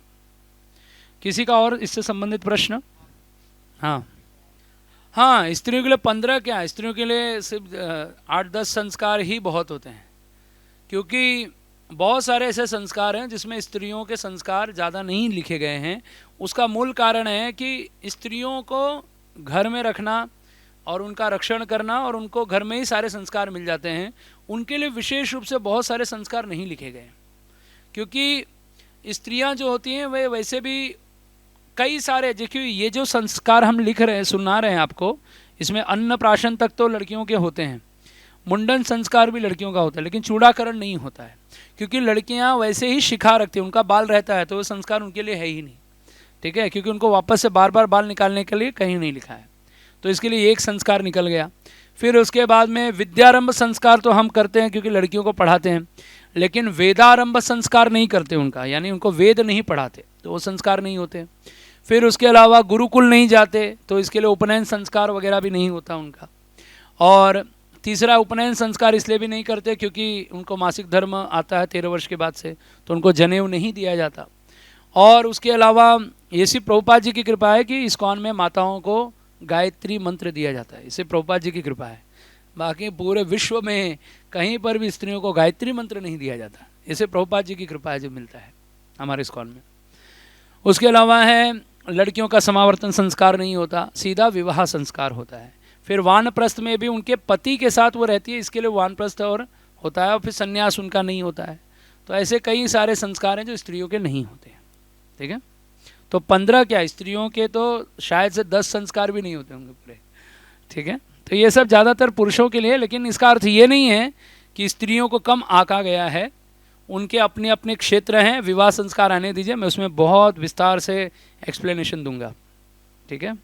किसी का और इससे संबंधित प्रश्न? हाँ हाँ, स्त्रियों के लिए 15 क्या, स्त्रियों के लिए सिर्फ 8-10 संस्कार ही बहुत होते हैं। क्योंकि बहुत सारे ऐसे संस्कार हैं जिसमें स्त्रियों के संस्कार ज़्यादा नहीं लिखे गए हैं। उसका मूल कारण है कि स्त्रियों को घर में रखना और उनका रक्षण करना, और उनको घर में ही सारे संस्कार मिल जाते हैं। उनके लिए विशेष रूप से बहुत सारे संस्कार नहीं लिखे गए, क्योंकि स्त्रियां जो होती हैं वे वैसे भी कई सारे, देखिए ये जो संस्कार हम लिख रहे हैं, सुना रहे हैं आपको, इसमें अन्नप्राशन तक तो लड़कियों के होते हैं। मुंडन संस्कार भी लड़कियों का होता है, लेकिन चूड़ाकरण नहीं होता है, क्योंकि लड़कियां वैसे ही शिखा रखती हैं, उनका बाल रहता है, तो वो संस्कार उनके लिए है ही नहीं, ठीक है, क्योंकि उनको वापस से बार बार बाल निकालने के लिए कहीं नहीं लिखा है, तो इसके लिए एक संस्कार निकल गया। फिर उसके बाद में विद्यारंभ संस्कार तो हम करते हैं क्योंकि लड़कियों को पढ़ाते हैं, लेकिन वेदारंभ संस्कार नहीं करते उनका, यानी उनको वेद नहीं पढ़ाते, तो वो संस्कार नहीं होते। फिर उसके अलावा गुरुकुल नहीं जाते, तो इसके लिए उपनयन संस्कार वगैरह भी नहीं होता उनका। और तीसरा, उपनयन संस्कार इसलिए भी नहीं करते क्योंकि उनको मासिक धर्म आता है 13 वर्ष के बाद से, तो उनको जनेऊ नहीं दिया जाता। और उसके अलावा ये सिर्फ प्रभुपाद जी की कृपा है कि इस्कॉन में माताओं को गायत्री मंत्र दिया जाता है, इसे प्रभुपाद जी की कृपा है। बाकी पूरे विश्व में कहीं पर भी स्त्रियों को गायत्री मंत्र नहीं दिया जाता, इसे प्रभुपाद जी की कृपा है जो मिलता है हमारे इस्कॉन में। उसके अलावा है लड़कियों का समावर्तन संस्कार नहीं होता, सीधा विवाह संस्कार होता है। फिर वानप्रस्थ में भी उनके पति के साथ वो रहती है, इसके लिए वानप्रस्थ और होता है, और फिर संन्यास उनका नहीं होता है। तो ऐसे कई सारे संस्कार हैं जो स्त्रियों के नहीं होते हैं, ठीक है। तो 15 क्या, स्त्रियों के तो शायद से 10 संस्कार भी नहीं होते होंगे पूरे, ठीक है। तो ये सब ज़्यादातर पुरुषों के लिए, लेकिन इसका अर्थ ये नहीं है कि स्त्रियों को कम आंका गया है, उनके अपने अपने क्षेत्र हैं। विवाह संस्कार आने दीजिए, मैं उसमें बहुत विस्तार से एक्सप्लेनेशन दूंगा, ठीक है।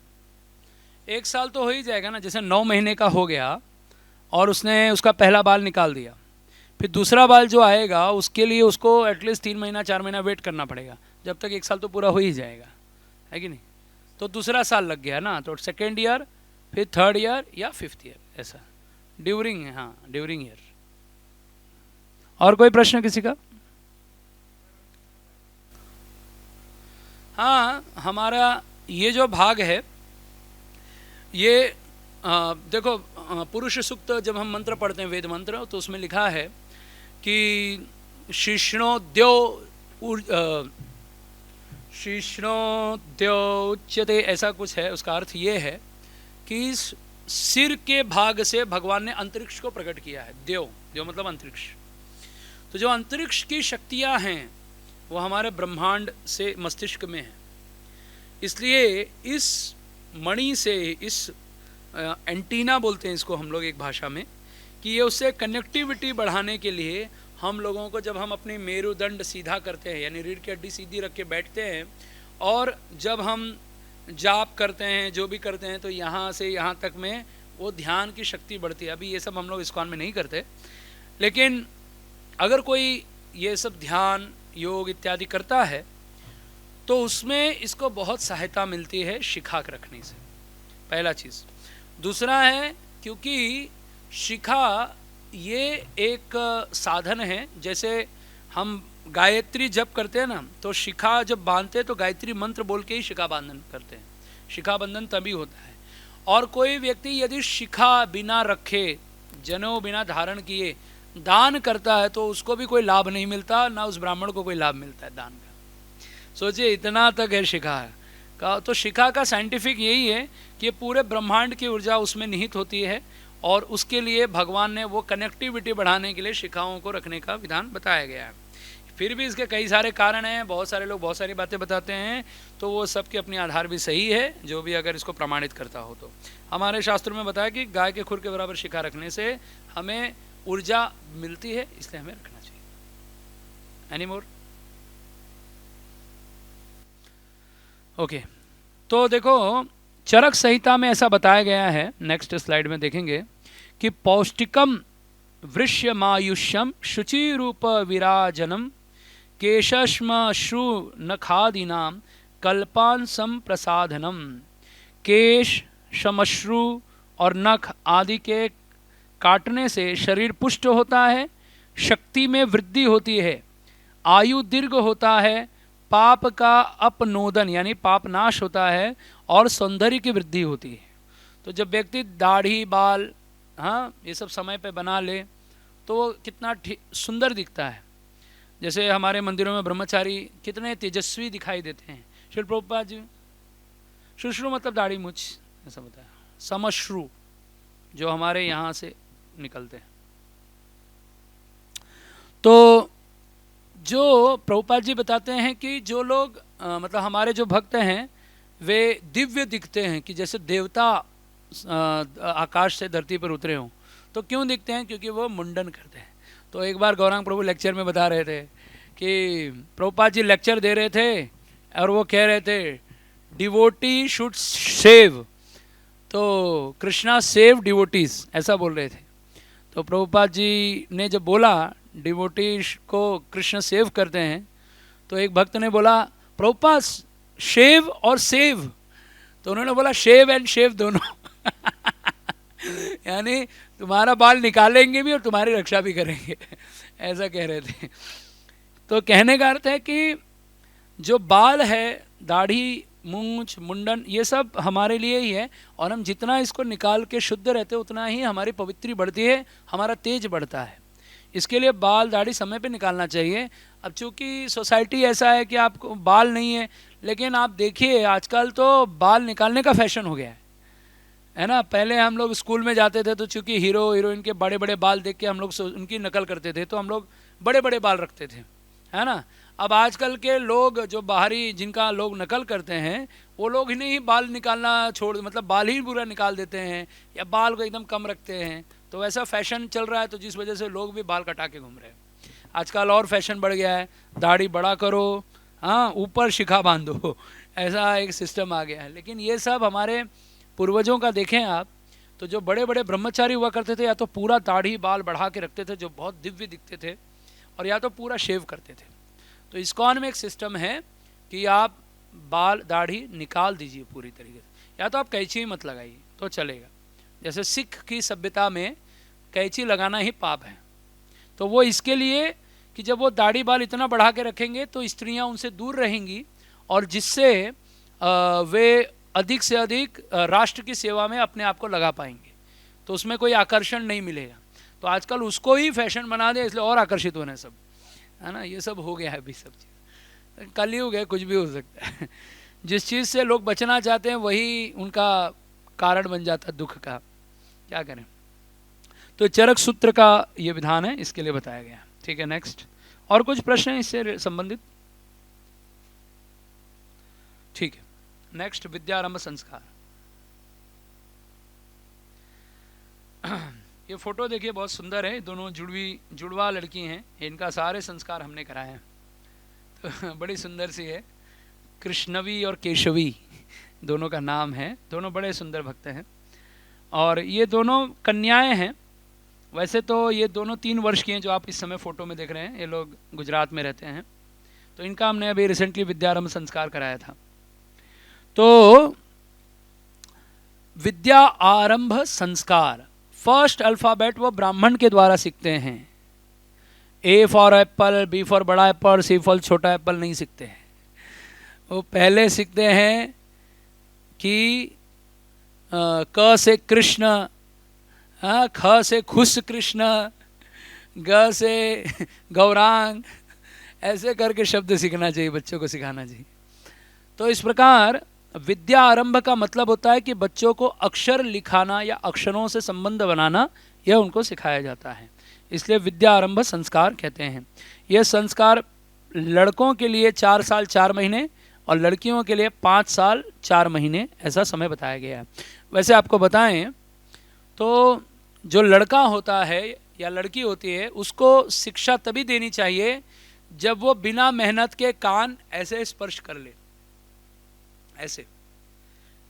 1 साल तो हो ही जाएगा ना, जैसे 9 महीने का हो गया और उसने उसका पहला बाल निकाल दिया, फिर दूसरा बाल जो आएगा उसके लिए उसको एटलीस्ट 3 महीना 4 महीना वेट करना पड़ेगा, जब तक 1 साल तो पूरा हो ही जाएगा, है कि नहीं। तो दूसरा साल लग गया ना, तो 2nd ईयर, फिर 3rd ईयर या 5th ईयर, ऐसा ड्यूरिंग, हाँ ड्यूरिंग ईयर। और कोई प्रश्न किसी का? हाँ, हमारा ये जो भाग है ये देखो, पुरुष सूक्त जब हम मंत्र पढ़ते हैं, वेद मंत्र, तो उसमें लिखा है कि शीर्ष्णोद्योच्यते, ऐसा कुछ है। उसका अर्थ ये है कि सिर के भाग से भगवान ने अंतरिक्ष को प्रकट किया है। देव, देव मतलब अंतरिक्ष। तो जो अंतरिक्ष की शक्तियां हैं वो हमारे ब्रह्मांड से मस्तिष्क में है, इसलिए इस मणि से, इस एंटीना बोलते हैं इसको हम लोग एक भाषा में, कि ये उससे कनेक्टिविटी बढ़ाने के लिए हम लोगों को, जब हम अपनी मेरुदंड सीधा करते हैं, यानी रीढ़ की हड्डी सीधी रख के बैठते हैं, और जब हम जाप करते हैं, जो भी करते हैं, तो यहाँ से यहाँ तक में वो ध्यान की शक्ति बढ़ती है। अभी ये सब हम लोग इस्कॉन में नहीं करते, लेकिन अगर कोई ये सब ध्यान योग इत्यादि करता है तो उसमें इसको बहुत सहायता मिलती है शिखा रखने से, पहला चीज़। दूसरा है, क्योंकि शिखा ये एक साधन है, जैसे हम गायत्री जप करते हैं ना, तो शिखा जब बांधते हैं तो गायत्री मंत्र बोल के ही शिखा बंधन करते हैं, शिखा बंधन तभी होता है। और कोई व्यक्ति यदि शिखा बिना रखे, जनेऊ बिना धारण किए दान करता है तो उसको भी कोई लाभ नहीं मिलता, ना उस ब्राह्मण को कोई लाभ मिलता है दान का। सोचिए, इतना तक है शिखा का। तो शिखा का साइंटिफिक यही है कि पूरे ब्रह्मांड की ऊर्जा उसमें निहित होती है, और उसके लिए भगवान ने वो कनेक्टिविटी बढ़ाने के लिए शिखाओं को रखने का विधान बताया गया है। फिर भी इसके कई सारे कारण हैं, बहुत सारे लोग बहुत सारी बातें बताते हैं, तो वो सबके अपने आधार भी सही है, जो भी अगर इसको प्रमाणित करता हो। तो हमारे शास्त्रों में बताया कि गाय के खुर के बराबर शिखा रखने से हमें ऊर्जा मिलती है, इसलिए हमें रखना चाहिए। Any more? ओके, तो देखो चरक संहिता में ऐसा बताया गया है, नेक्स्ट स्लाइड में देखेंगे, कि पौष्टिकम वृष्यमायुष्यम शुचिरूप विराजनम केशश्मश्रु नखादीनाम कल्पान संप्रसाधनम। केश, श्मश्रु और नख आदि के काटने से शरीर पुष्ट होता है, शक्ति में वृद्धि होती है, आयु दीर्घ होता है, पाप का अपनोदन यानी पाप नाश होता है, और सौंदर्य की वृद्धि होती है। तो जब व्यक्ति दाढ़ी बाल, हाँ, ये सब समय पे बना ले तो वो कितना सुंदर दिखता है। जैसे हमारे मंदिरों में ब्रह्मचारी कितने तेजस्वी दिखाई देते हैं। श्री प्रभुपाद जी, शुश्रु मतलब दाढ़ी मूछ, ऐसा बताया। समश्रु जो हमारे यहाँ से निकलते हैं। तो जो प्रभुपाद जी बताते हैं कि जो लोग मतलब हमारे जो भक्त हैं वे दिव्य दिखते हैं, कि जैसे देवता आकाश से धरती पर उतरे हों, तो क्यों दिखते हैं? क्योंकि वो मुंडन करते हैं। तो एक बार गौरांग प्रभु लेक्चर में बता रहे थे कि प्रभुपाद जी लेक्चर दे रहे थे और वो कह रहे थे डिवोटी शुड सेव, तो कृष्णा सेव डिवोटीज, ऐसा बोल रहे थे। तो प्रभुपाद जी ने जब बोला डिवोटीज को कृष्ण सेव करते हैं, तो एक भक्त ने बोला प्रभुपाद शेव और सेव, तो उन्होंने बोला शेव एंड शेव दोनों यानी तुम्हारा बाल निकालेंगे भी और तुम्हारी रक्षा भी करेंगे ऐसा कह रहे थे। तो कहने का अर्थ है कि जो बाल है, दाढ़ी, मूंछ, मुंडन, ये सब हमारे लिए ही है, और हम जितना इसको निकाल के शुद्ध रहते हैं उतना ही हमारी पवित्री बढ़ती है, हमारा तेज बढ़ता है। इसके लिए बाल दाढ़ी समय पे निकालना चाहिए। अब चूंकि सोसाइटी ऐसा है कि आपको बाल नहीं है, लेकिन आप देखिए आजकल तो बाल निकालने का फैशन हो गया है ना। पहले हम लोग स्कूल में जाते थे तो चूंकि हीरो हीरोइन के बड़े बड़े बाल देख के हम लोग उनकी नकल करते थे, तो हम लोग बड़े बड़े बाल रखते थे, है ना। अब आजकल के लोग जो बाहरी जिनका लोग नकल करते हैं, वो लोग ही नहीं बाल निकालना छोड़, मतलब बाल ही पूरा निकाल देते हैं या बाल को एकदम कम रखते हैं। तो ऐसा फैशन चल रहा है, तो जिस वजह से लोग भी बाल कटा के घूम रहे हैं। आजकल और फैशन बढ़ गया है, दाढ़ी बड़ा करो, हाँ ऊपर शिखा बांधो, ऐसा एक सिस्टम आ गया है। लेकिन ये सब हमारे पूर्वजों का देखें आप, तो जो बड़े बड़े ब्रह्मचारी हुआ करते थे, या तो पूरा दाढ़ी बाल बढ़ा के रखते थे जो बहुत दिव्य दिखते थे, और या तो पूरा शेव करते थे। तो इस्कॉन में एक सिस्टम है कि आप बाल दाढ़ी निकाल दीजिए पूरी तरीके से, या तो आप कैंची ही मत लगाइए तो चलेगा। जैसे सिख की सभ्यता में कैंची लगाना ही पाप है, तो वो इसके लिए कि जब वो दाढ़ी बाल इतना बढ़ा के रखेंगे तो स्त्रियां उनसे दूर रहेंगी, और जिससे वे अधिक से अधिक राष्ट्र की सेवा में अपने आप को लगा पाएंगे, तो उसमें कोई आकर्षण नहीं मिलेगा। तो आजकल उसको ही फैशन बना दिया, इसलिए और आकर्षित होने सब, है ना। ये सब हो गया है अभी सब चीज़, कलयुग है, कुछ भी हो सकता है जिस चीज़ से लोग बचना चाहते हैं वही उनका कारण बन जाता है दुख का, क्या करें। तो चरक सूत्र का ये विधान है, इसके लिए बताया गया। ठीक है, नेक्स्ट। और कुछ प्रश्न हैं इससे संबंधित? ठीक है, नेक्स्ट विद्यारंभ संस्कार। ये फोटो देखिए बहुत सुंदर है, दोनों जुड़वा लड़की हैं, इनका सारे संस्कार हमने कराए हैं। तो बड़ी सुंदर सी है, कृष्णवी और केशवी दोनों का नाम है, दोनों बड़े सुंदर भक्त हैं। और ये दोनों कन्याएं हैं। वैसे तो ये दोनों 3 वर्ष की हैं जो आप इस समय फ़ोटो में देख रहे हैं, ये लोग गुजरात में रहते हैं। तो इनका हमने अभी रिसेंटली विद्यारंभ संस्कार कराया था। तो विद्या आरंभ संस्कार, फर्स्ट अल्फ़ाबेट वो ब्राह्मण के द्वारा सीखते हैं। A for apple, B for बड़ा एप्पल, सी फॉर छोटा एप्पल नहीं सीखते हैं। वो पहले सीखते हैं कि क से कृष्ण, ख से खुश कृष्ण, ग से गौरांग, ऐसे करके शब्द सीखना चाहिए, बच्चों को सिखाना चाहिए। तो इस प्रकार विद्या आरंभ का मतलब होता है कि बच्चों को अक्षर लिखाना या अक्षरों से संबंध बनाना, यह उनको सिखाया जाता है, इसलिए विद्या आरंभ संस्कार कहते हैं। यह संस्कार लड़कों के लिए 4 साल 4 महीने और लड़कियों के लिए 5 साल 4 महीने ऐसा समय बताया गया है। वैसे आपको बताएं तो जो लड़का होता है या लड़की होती है, उसको शिक्षा तभी देनी चाहिए जब वो बिना मेहनत के कान ऐसे स्पर्श कर ले, ऐसे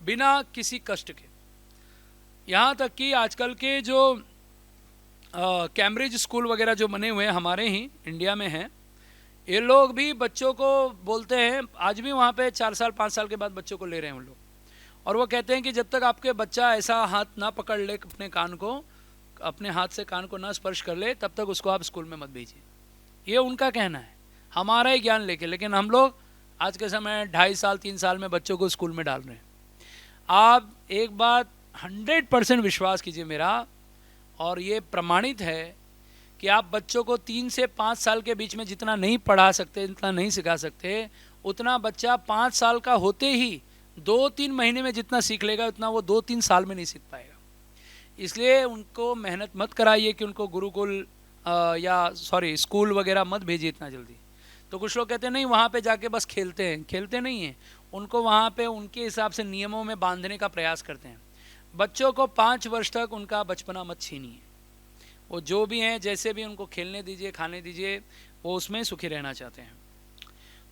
बिना किसी कष्ट के। यहाँ तक कि आजकल के जो कैम्ब्रिज स्कूल वगैरह जो बने हुए हैं हमारे ही इंडिया में हैं, ये लोग भी बच्चों को बोलते हैं, आज भी वहाँ पे 4 साल 5 साल के बाद बच्चों को ले रहे हैं उन लोग, और वो कहते हैं कि जब तक आपके बच्चा ऐसा हाथ ना पकड़ ले अपने कान को, अपने हाथ से कान को ना स्पर्श कर ले, तब तक उसको आप स्कूल में मत भेजिए। ये उनका कहना है, हमारा ही ज्ञान लेके। लेकिन हम लोग आज के समय 2.5 साल 3 साल में बच्चों को स्कूल में डाल रहे हैं। आप एक बात 100% विश्वास कीजिए मेरा, और ये प्रमाणित है कि आप बच्चों को 3 से 5 साल के बीच में जितना नहीं पढ़ा सकते, जितना नहीं सिखा सकते, उतना बच्चा 5 साल का होते ही 2-3 महीने में जितना सीख लेगा उतना वो 2-3 साल में नहीं सीख पाएगा। इसलिए उनको मेहनत मत कराइए कि उनको गुरुकुल स्कूल वगैरह मत भेजिए इतना जल्दी। तो कुछ लोग कहते हैं नहीं वहाँ पे जाके बस खेलते हैं, खेलते नहीं हैं, उनको वहाँ पे उनके हिसाब से नियमों में बांधने का प्रयास करते हैं। बच्चों को 5 वर्ष तक उनका बचपना मत छीनिए, वो जो भी हैं जैसे भी उनको खेलने दीजिए, खाने दीजिए, वो उसमें सुखी रहना चाहते हैं।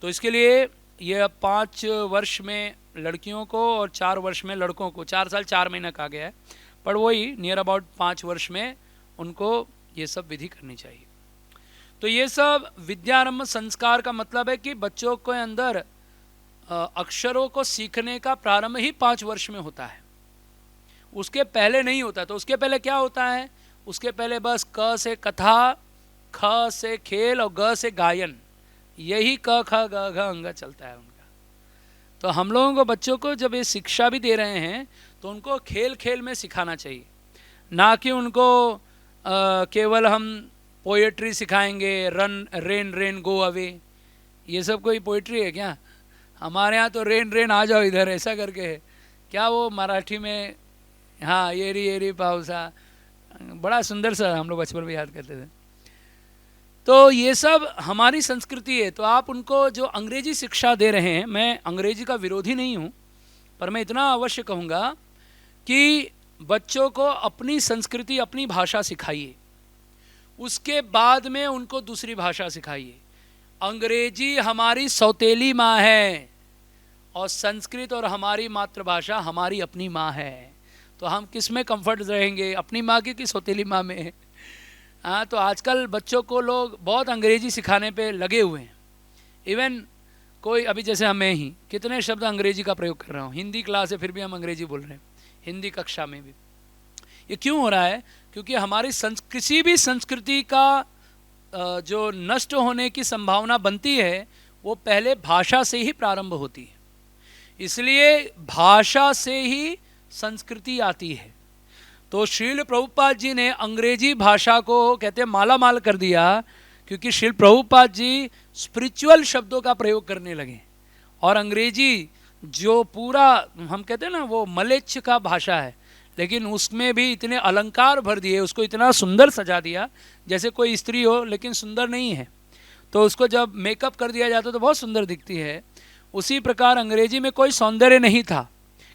तो इसके लिए ये 5 वर्ष में लड़कियों को और 4 वर्ष में लड़कों को, 4 साल 4 महीना कहा गया है, पर वही नियर अबाउट 5 वर्ष में उनको ये सब विधि करनी चाहिए। तो ये सब विद्यारंभ संस्कार का मतलब है कि बच्चों के अंदर अक्षरों को सीखने का प्रारंभ ही 5 वर्ष में होता है, उसके पहले नहीं होता। तो उसके पहले क्या होता है? उसके पहले बस क से कथा, ख से खेल और ग से गायन, यही क ख ग घ अंग चलता है उनका। तो हम लोगों को बच्चों को जब ये शिक्षा भी दे रहे हैं तो उनको खेल खेल में सिखाना चाहिए, ना कि उनको केवल हम पोएट्री सिखाएंगे, run rain rain go away. ये सब कोई पोएट्री है क्या? हमारे यहाँ तो रेन रेन आ जाओ इधर ऐसा करके है क्या, वो मराठी में, हाँ येरी येरी पावसा, बड़ा सुंदर सा हम लोग बचपन में याद करते थे। तो ये सब हमारी संस्कृति है। तो आप उनको जो अंग्रेजी शिक्षा दे रहे हैं, मैं अंग्रेजी का विरोधी नहीं हूँ, पर मैं इतना अवश्य कहूँगा कि बच्चों को अपनी संस्कृति, अपनी भाषा सिखाइए, उसके बाद में उनको दूसरी भाषा सिखाइए। अंग्रेजी हमारी सौतेली माँ है और संस्कृत और हमारी मातृभाषा हमारी अपनी माँ है। तो हम किस में कंफर्ट रहेंगे, अपनी माँ की कि सौतेली माँ में? हाँ, तो आजकल बच्चों को लोग बहुत अंग्रेजी सिखाने पे लगे हुए हैं। इवन कोई अभी जैसे हमें ही कितने शब्द अंग्रेजी का प्रयोग कर रहा हूँ, हिंदी क्लास है फिर भी हम अंग्रेजी बोल रहे हैं, हिंदी कक्षा में भी। ये क्यों हो रहा है? क्योंकि हमारी किसी भी संस्कृति का जो नष्ट होने की संभावना बनती है वो पहले भाषा से ही प्रारंभ होती है। इसलिए भाषा से ही संस्कृति आती है। तो श्रील प्रभुपाद जी ने अंग्रेजी भाषा को कहते हैं माला माल कर दिया, क्योंकि श्रील प्रभुपाद जी स्पिरिचुअल शब्दों का प्रयोग करने लगे। और अंग्रेजी जो पूरा हम कहते हैं ना वो मलेच्छ का भाषा है, लेकिन उसमें भी इतने अलंकार भर दिए, उसको इतना सुंदर सजा दिया जैसे कोई स्त्री हो लेकिन सुंदर नहीं है, तो उसको जब मेकअप कर दिया जाता तो बहुत सुंदर दिखती है। उसी प्रकार अंग्रेजी में कोई सौंदर्य नहीं था,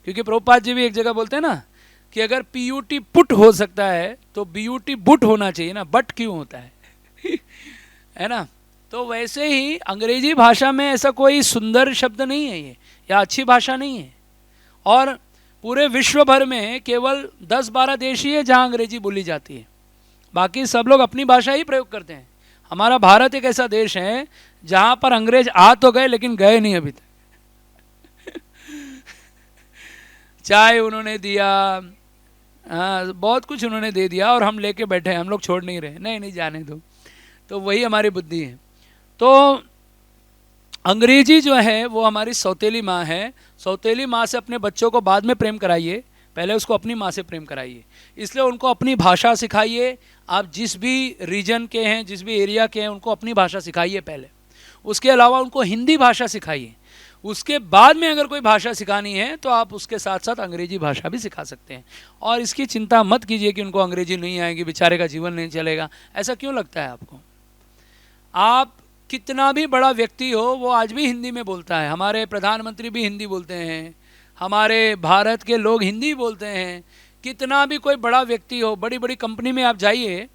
क्योंकि प्रभुपाद जी भी एक जगह बोलते हैं ना कि अगर पीयूटी पुट हो सकता है तो बीयूटी बुट होना चाहिए ना, बट क्यों होता है है ना। तो वैसे ही अंग्रेजी भाषा में ऐसा कोई सुंदर शब्द नहीं है ये, या अच्छी भाषा नहीं है। और पूरे विश्व भर में केवल 10-12 देश ही है जहाँ अंग्रेजी बोली जाती है, बाकी सब लोग अपनी भाषा ही प्रयोग करते हैं। हमारा भारत एक ऐसा देश है जहाँ पर अंग्रेज आ तो गए लेकिन गए नहीं अभी तक चाय उन्होंने दिया, हाँ बहुत कुछ उन्होंने दे दिया और हम लेके बैठे हैं, हम लोग छोड़ नहीं रहे, नहीं नहीं जाने दो। तो वही हमारी बुद्धि है। तो अंग्रेजी जो है वो हमारी सौतेली माँ है। सौतेली माँ से अपने बच्चों को बाद में प्रेम कराइए, पहले उसको अपनी माँ से प्रेम कराइए। इसलिए उनको अपनी भाषा सिखाइए। आप जिस भी रीजन के हैं, जिस भी एरिया के हैं, उनको अपनी भाषा सिखाइए पहले। उसके अलावा उनको हिंदी भाषा सिखाइए। उसके बाद में अगर कोई भाषा सिखानी है तो आप उसके साथ साथ अंग्रेजी भाषा भी सिखा सकते हैं। और इसकी चिंता मत कीजिए कि उनको अंग्रेजी नहीं आएगी, बेचारे का जीवन नहीं चलेगा, ऐसा क्यों लगता है आपको? आप कितना भी बड़ा व्यक्ति हो वो आज भी हिंदी में बोलता है। हमारे प्रधानमंत्री भी हिंदी बोलते हैं, हमारे भारत के लोग हिंदी बोलते हैं। कितना भी कोई बड़ा व्यक्ति हो, बड़ी बड़ी कंपनी में आप जाइए,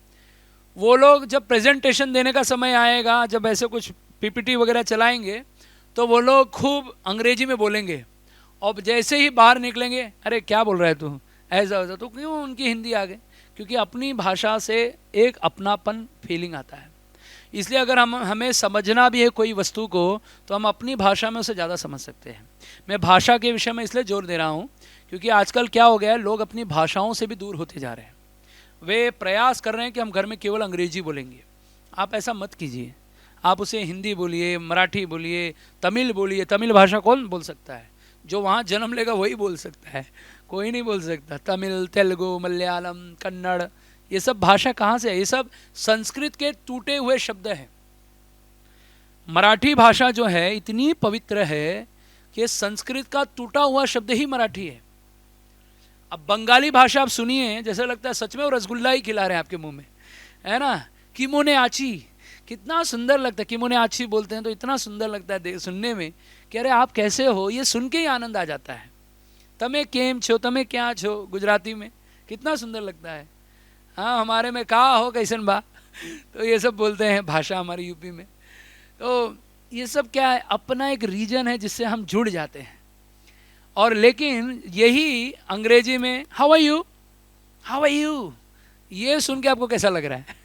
वो लोग जब प्रेजेंटेशन देने का समय आएगा, जब ऐसे कुछ पीपीटी वगैरह चलाएंगे तो वो लोग खूब अंग्रेजी में बोलेंगे, और जैसे ही बाहर निकलेंगे, अरे क्या बोल रहा है तू, ऐसा वैसा। तो क्यों उनकी हिंदी आ गई? क्योंकि अपनी भाषा से एक अपनापन फीलिंग आता है। इसलिए अगर हमें समझना भी है कोई वस्तु को तो हम अपनी भाषा में उसे ज़्यादा समझ सकते हैं। मैं भाषा के विषय में इसलिए जोर दे रहा हूँ क्योंकि आजकल क्या हो गया है, लोग अपनी भाषाओं से भी दूर होते जा रहे हैं। वे प्रयास कर रहे हैं कि हम घर में केवल अंग्रेजी बोलेंगे। आप ऐसा मत कीजिए, आप उसे हिंदी बोलिए, मराठी बोलिए, तमिल बोलिए। तमिल भाषा कौन बोल सकता है? जो वहाँ जन्म लेगा वही बोल सकता है, कोई नहीं बोल सकता। तमिल, तेलुगु, मलयालम, कन्नड़, ये सब भाषा कहाँ से है? ये सब संस्कृत के टूटे हुए शब्द हैं। मराठी भाषा जो है इतनी पवित्र है कि संस्कृत का टूटा हुआ शब्द ही मराठी है। अब बंगाली भाषा आप सुनिए, जैसे लगता है सच में वो रसगुल्ला ही खिला रहे हैं आपके मुंह में, है ना। किमोने आची, कितना सुंदर लगता है। किमोने आची बोलते हैं तो इतना सुंदर लगता है सुनने में कि अरे आप कैसे हो, ये सुन के ही आनंद आ जाता है। तमे केम छो, तमे क्या छो, गुजराती में कितना सुंदर लगता है। हाँ हमारे में कहा हो कैसन बा, तो ये सब बोलते हैं भाषा हमारी यूपी में। तो ये सब क्या है, अपना एक रीजन है जिससे हम जुड़ जाते हैं। और लेकिन यही अंग्रेजी में how are you, how are you, ये सुन के आपको कैसा लग रहा है?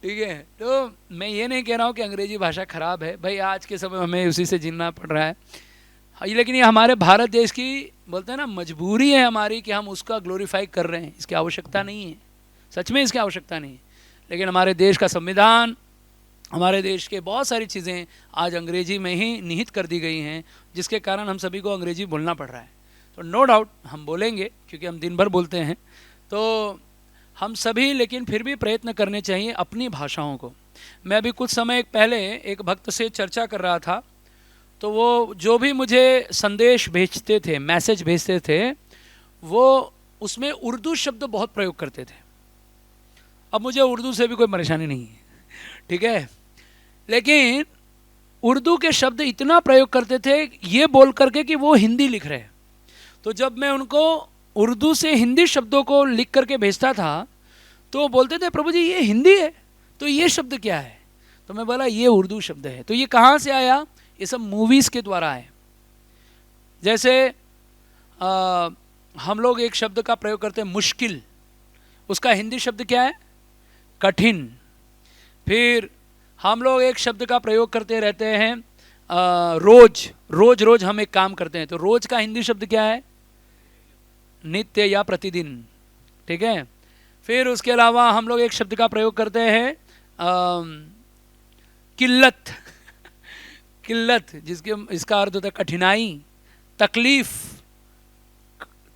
ठीक है, तो मैं ये नहीं कह रहा हूँ कि अंग्रेजी भाषा खराब है, भाई आज के समय हमें उसी से जीना पड़ रहा है। लेकिन ये हमारे भारत देश की बोलते हैं ना मजबूरी है हमारी कि हम उसका ग्लोरीफाई कर रहे हैं। इसकी आवश्यकता नहीं है, सच में इसकी आवश्यकता नहीं है। लेकिन हमारे देश का संविधान, हमारे देश के बहुत सारी चीज़ें आज अंग्रेजी में ही निहित कर दी गई हैं, जिसके कारण हम सभी को अंग्रेजी बोलना पड़ रहा है। तो नो डाउट हम बोलेंगे, क्योंकि हम दिन भर बोलते हैं, तो हम सभी लेकिन फिर भी प्रयत्न करने चाहिए अपनी भाषाओं को। मैं अभी कुछ समय पहले एक भक्त से चर्चा कर रहा था, तो वो जो भी मुझे संदेश भेजते थे, मैसेज भेजते थे, वो उसमें उर्दू शब्द बहुत प्रयोग करते थे। अब मुझे उर्दू से भी कोई परेशानी नहीं है, ठीक है, लेकिन उर्दू के शब्द इतना प्रयोग करते थे ये बोल करके कि वो हिंदी लिख रहे हैं। तो जब मैं उनको उर्दू से हिंदी शब्दों को लिख करके भेजता था तो वो बोलते थे प्रभु जी ये हिंदी है, तो ये शब्द क्या है? तो मैं बोला ये उर्दू शब्द है। तो ये कहाँ से आया? ये सब मूवीज़ के द्वारा है। जैसे हम लोग एक शब्द का प्रयोग करते हैं मुश्किल, उसका हिंदी शब्द क्या है? कठिन। फिर हम लोग एक शब्द का प्रयोग करते रहते हैं रोज, रोज रोज हम एक काम करते हैं, तो रोज का हिंदी शब्द क्या है? नित्य या प्रतिदिन, ठीक है। फिर उसके अलावा हम लोग एक शब्द का प्रयोग करते हैं किल्लत किल्लत, इसका अर्थ होता है कठिनाई, तकलीफ।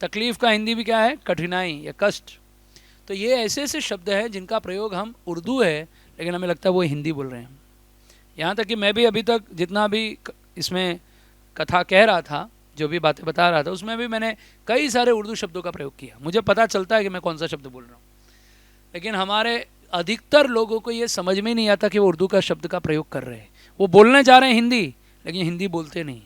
तकलीफ का हिंदी भी क्या है? कठिनाई या कष्ट। तो ये ऐसे ऐसे शब्द हैं जिनका प्रयोग हम उर्दू है लेकिन हमें लगता है वो हिंदी बोल रहे हैं। यहाँ तक कि मैं भी अभी तक जितना भी इसमें कथा कह रहा था, जो भी बातें बता रहा था, उसमें भी मैंने कई सारे उर्दू शब्दों का प्रयोग किया। मुझे पता चलता है कि मैं कौन सा शब्द बोल रहा हूँ, लेकिन हमारे अधिकतर लोगों को ये समझ में नहीं आता कि वो उर्दू का शब्द का प्रयोग कर रहे हैं। वो बोलने जा रहे हैं हिंदी, लेकिन हिंदी बोलते नहीं।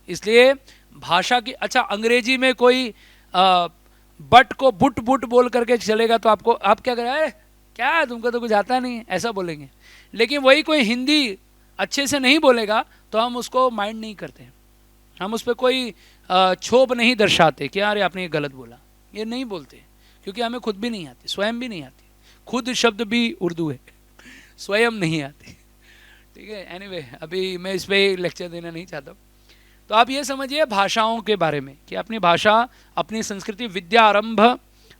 इसलिए भाषा की, अच्छा अंग्रेजी में कोई बट को बुट बुट बोल करके चलेगा तो आपको, आप क्या करें, क्या तुमको तो कुछ आता नहीं, ऐसा बोलेंगे। लेकिन वही कोई हिंदी अच्छे से नहीं बोलेगा तो हम उसको माइंड नहीं करते, हम उस पर कोई क्षोभ नहीं दर्शाते कि यार आपने ये गलत बोला, ये नहीं बोलते, क्योंकि हमें खुद भी नहीं आती, स्वयं भी नहीं आती। खुद शब्द भी उर्दू है, स्वयं नहीं आती, ठीक है। एनीवे अभी मैं इस पर लेक्चर देना नहीं चाहता। तो आप ये समझिए भाषाओं के बारे में कि अपनी भाषा, अपनी संस्कृति, विद्या आरंभ,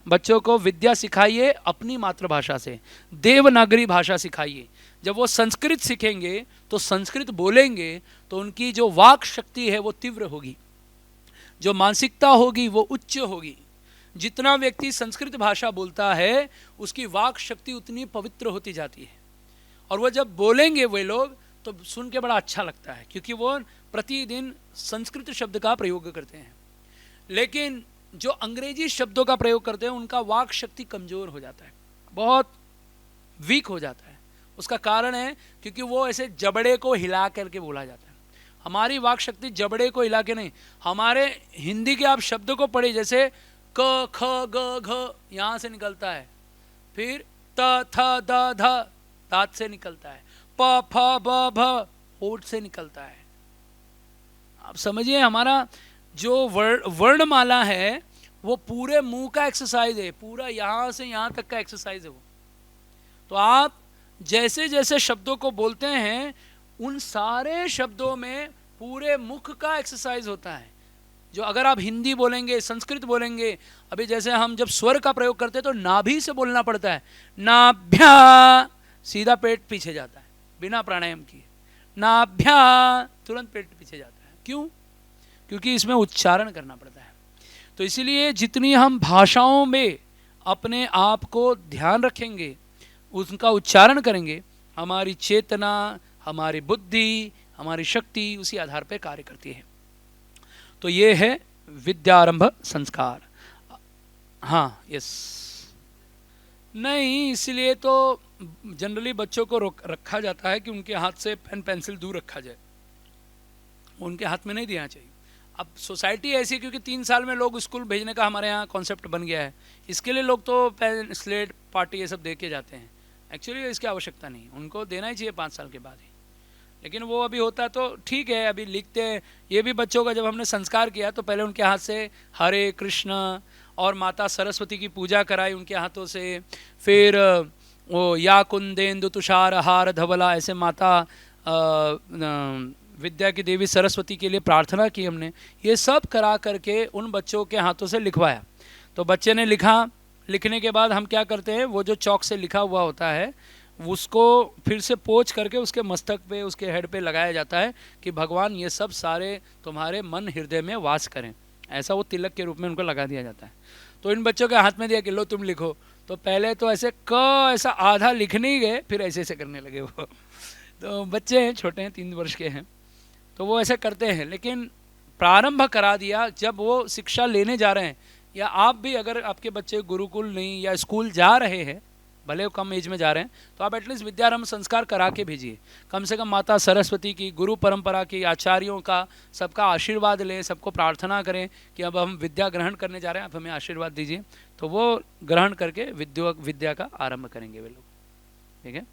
बच्चों को विद्या सिखाइए अपनी मातृभाषा से, देवनागरी भाषा सिखाइए। जब वो संस्कृत सीखेंगे तो संस्कृत बोलेंगे तो उनकी जो वाक शक्ति है वो तीव्र होगी, जो मानसिकता होगी वो उच्च होगी। जितना व्यक्ति संस्कृत भाषा बोलता है उसकी वाक शक्ति उतनी पवित्र होती जाती है, और वो जब बोलेंगे वे लोग तो सुन के बड़ा अच्छा लगता है, क्योंकि वो प्रतिदिन संस्कृत शब्द का प्रयोग करते हैं। लेकिन जो अंग्रेजी शब्दों का प्रयोग करते हैं उनका वाक शक्ति कमज़ोर हो जाता है, बहुत वीक हो जाता है। उसका कारण है क्योंकि वो ऐसे जबड़े को हिला करके बोला जाता है। हमारी वाक शक्ति जबड़े को हिला के नहीं, हमारे हिंदी के आप शब्दों को पढ़े, जैसे क ख ग घ यहाँ से निकलता है, फिर त थ द ध दांत से निकलता है, प फ ब भ होठ से निकलता है। आप समझिए हमारा जो वर्णमाला है वो पूरे मुंह का एक्सरसाइज है, पूरा यहाँ से यहाँ तक का एक्सरसाइज है वो। तो आप जैसे जैसे शब्दों को बोलते हैं उन सारे शब्दों में पूरे मुख का एक्सरसाइज होता है। जो अगर आप हिंदी बोलेंगे, संस्कृत बोलेंगे, अभी जैसे हम जब स्वर का प्रयोग करते हैं तो नाभि से बोलना पड़ता है, नाभ्या, सीधा पेट पीछे जाता है बिना प्राणायाम किए, नाभ्या, तुरंत पेट पीछे जाता है। क्यों? क्योंकि इसमें उच्चारण करना पड़ता है। तो इसीलिए जितनी हम भाषाओं में अपने आप को ध्यान रखेंगे, उनका उच्चारण करेंगे, हमारी चेतना, हमारी बुद्धि, हमारी शक्ति उसी आधार पर कार्य करती है। तो ये है विद्यारंभ संस्कार। हाँ, यस, नहीं, इसलिए तो जनरली बच्चों को रखा जाता है कि उनके हाथ से पेन पेंसिल दूर रखा जाए, उनके हाथ में नहीं देना चाहिए। अब सोसाइटी ऐसी है क्योंकि 3 साल में लोग स्कूल भेजने का हमारे यहाँ कॉन्सेप्ट बन गया है, इसके लिए लोग तो पेन स्लेट पार्टी ये सब दे के जाते हैं। एक्चुअली इसकी आवश्यकता नहीं, उनको देना ही चाहिए 5 साल के बाद ही, लेकिन वो अभी होता तो ठीक है। अभी लिखते हैं ये भी बच्चों का, जब हमने संस्कार किया तो पहले उनके हाथ से हरे कृष्ण और माता सरस्वती की पूजा कराई उनके हाथों से, फिर वो या कुंदेन्दु तुषार हार धवला, ऐसे माता विद्या की देवी सरस्वती के लिए प्रार्थना की हमने। ये सब करा करके उन बच्चों के हाथों से लिखवाया। तो बच्चे ने लिखा, लिखने के बाद हम क्या करते हैं, वो जो चौक से लिखा हुआ होता है उसको फिर से पोंछ करके उसके मस्तक पे, उसके हेड पे लगाया जाता है कि भगवान ये सब सारे तुम्हारे मन हृदय में वास करें, ऐसा वो तिलक के रूप में उनको लगा दिया जाता है। तो इन बच्चों के हाथ में दिया कि लो तुम लिखो। तो पहले तो ऐसे ऐसा आधा लिखने ही गए, फिर ऐसे ऐसे करने लगे वो। तो बच्चे हैं, छोटे हैं, 3 वर्ष के हैं, तो वो ऐसे करते हैं। लेकिन प्रारंभ करा दिया जब वो शिक्षा लेने जा रहे हैं, या आप भी अगर आपके बच्चे गुरुकुल नहीं या स्कूल जा रहे हैं, भले वो कम एज में जा रहे हैं, तो आप एटलीस्ट विद्यारंभ संस्कार करा के भेजिए। कम से कम माता सरस्वती की, गुरु परंपरा की, आचार्यों का, सबका आशीर्वाद लें, सबको प्रार्थना करें कि अब हम विद्या ग्रहण करने जा रहे हैं, आप हमें आशीर्वाद दीजिए। तो वो ग्रहण करके विद्या का आरंभ करेंगे वे लोग, ठीक है।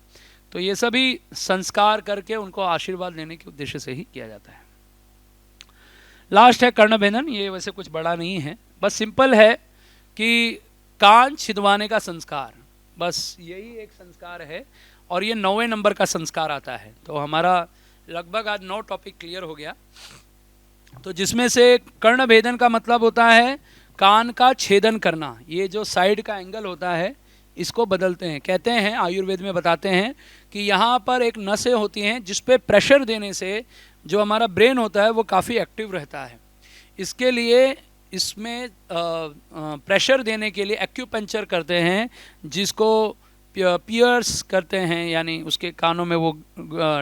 तो ये सभी संस्कार करके उनको आशीर्वाद लेने के उद्देश्य से ही किया जाता है। लास्ट है कर्णभेदन। ये वैसे कुछ बड़ा नहीं है, बस सिंपल है कि कान छिदवाने का संस्कार, बस यही एक संस्कार है। और ये 9वें नंबर का संस्कार आता है। तो हमारा लगभग आज 9 टॉपिक क्लियर हो गया। तो जिसमें से कर्णभेदन का मतलब होता है कान का छेदन करना। ये जो साइड का एंगल होता है इसको बदलते हैं। कहते हैं, आयुर्वेद में बताते हैं कि यहाँ पर एक नसें होती हैं जिस पे प्रेशर देने से जो हमारा ब्रेन होता है वो काफ़ी एक्टिव रहता है। इसके लिए इसमें प्रेशर देने के लिए एक्यूपंक्चर करते हैं, जिसको पियर्स करते हैं, यानी उसके कानों में वो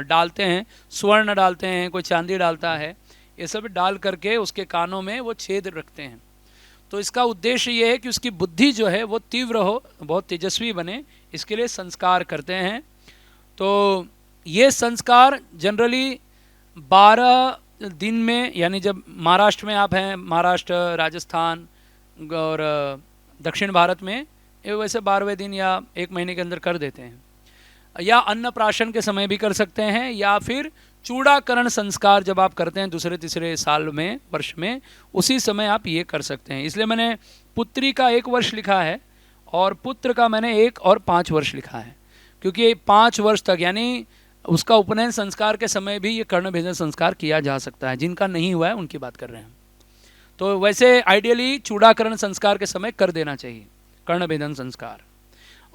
डालते हैं, स्वर्ण डालते हैं, कोई चांदी डालता है, ये सब डाल करके उसके कानों में वो छेद रखते हैं। तो इसका उद्देश्य ये है कि उसकी बुद्धि जो है वो तीव्र हो, बहुत तेजस्वी बने, इसके लिए संस्कार करते हैं। तो ये संस्कार जनरली 12 दिन में, यानी जब महाराष्ट्र में आप हैं, महाराष्ट्र, राजस्थान और दक्षिण भारत में ये वैसे 12वें दिन या 1 महीने के अंदर कर देते हैं, या अन्नप्राशन के समय भी कर सकते हैं, या फिर चूड़ाकरण संस्कार जब आप करते हैं दूसरे तीसरे साल में, वर्ष में, उसी समय आप ये कर सकते हैं। इसलिए मैंने पुत्री का 1 वर्ष लिखा है और पुत्र का मैंने 1 और 5 वर्ष लिखा है, क्योंकि 5 वर्ष तक यानी उसका उपनयन संस्कार के समय भी ये कर्णभेदन संस्कार किया जा सकता है। जिनका नहीं हुआ है उनकी बात कर रहे हैं। तो वैसे आइडियली चूड़ाकरण संस्कार के समय कर देना चाहिए कर्णभेदन संस्कार।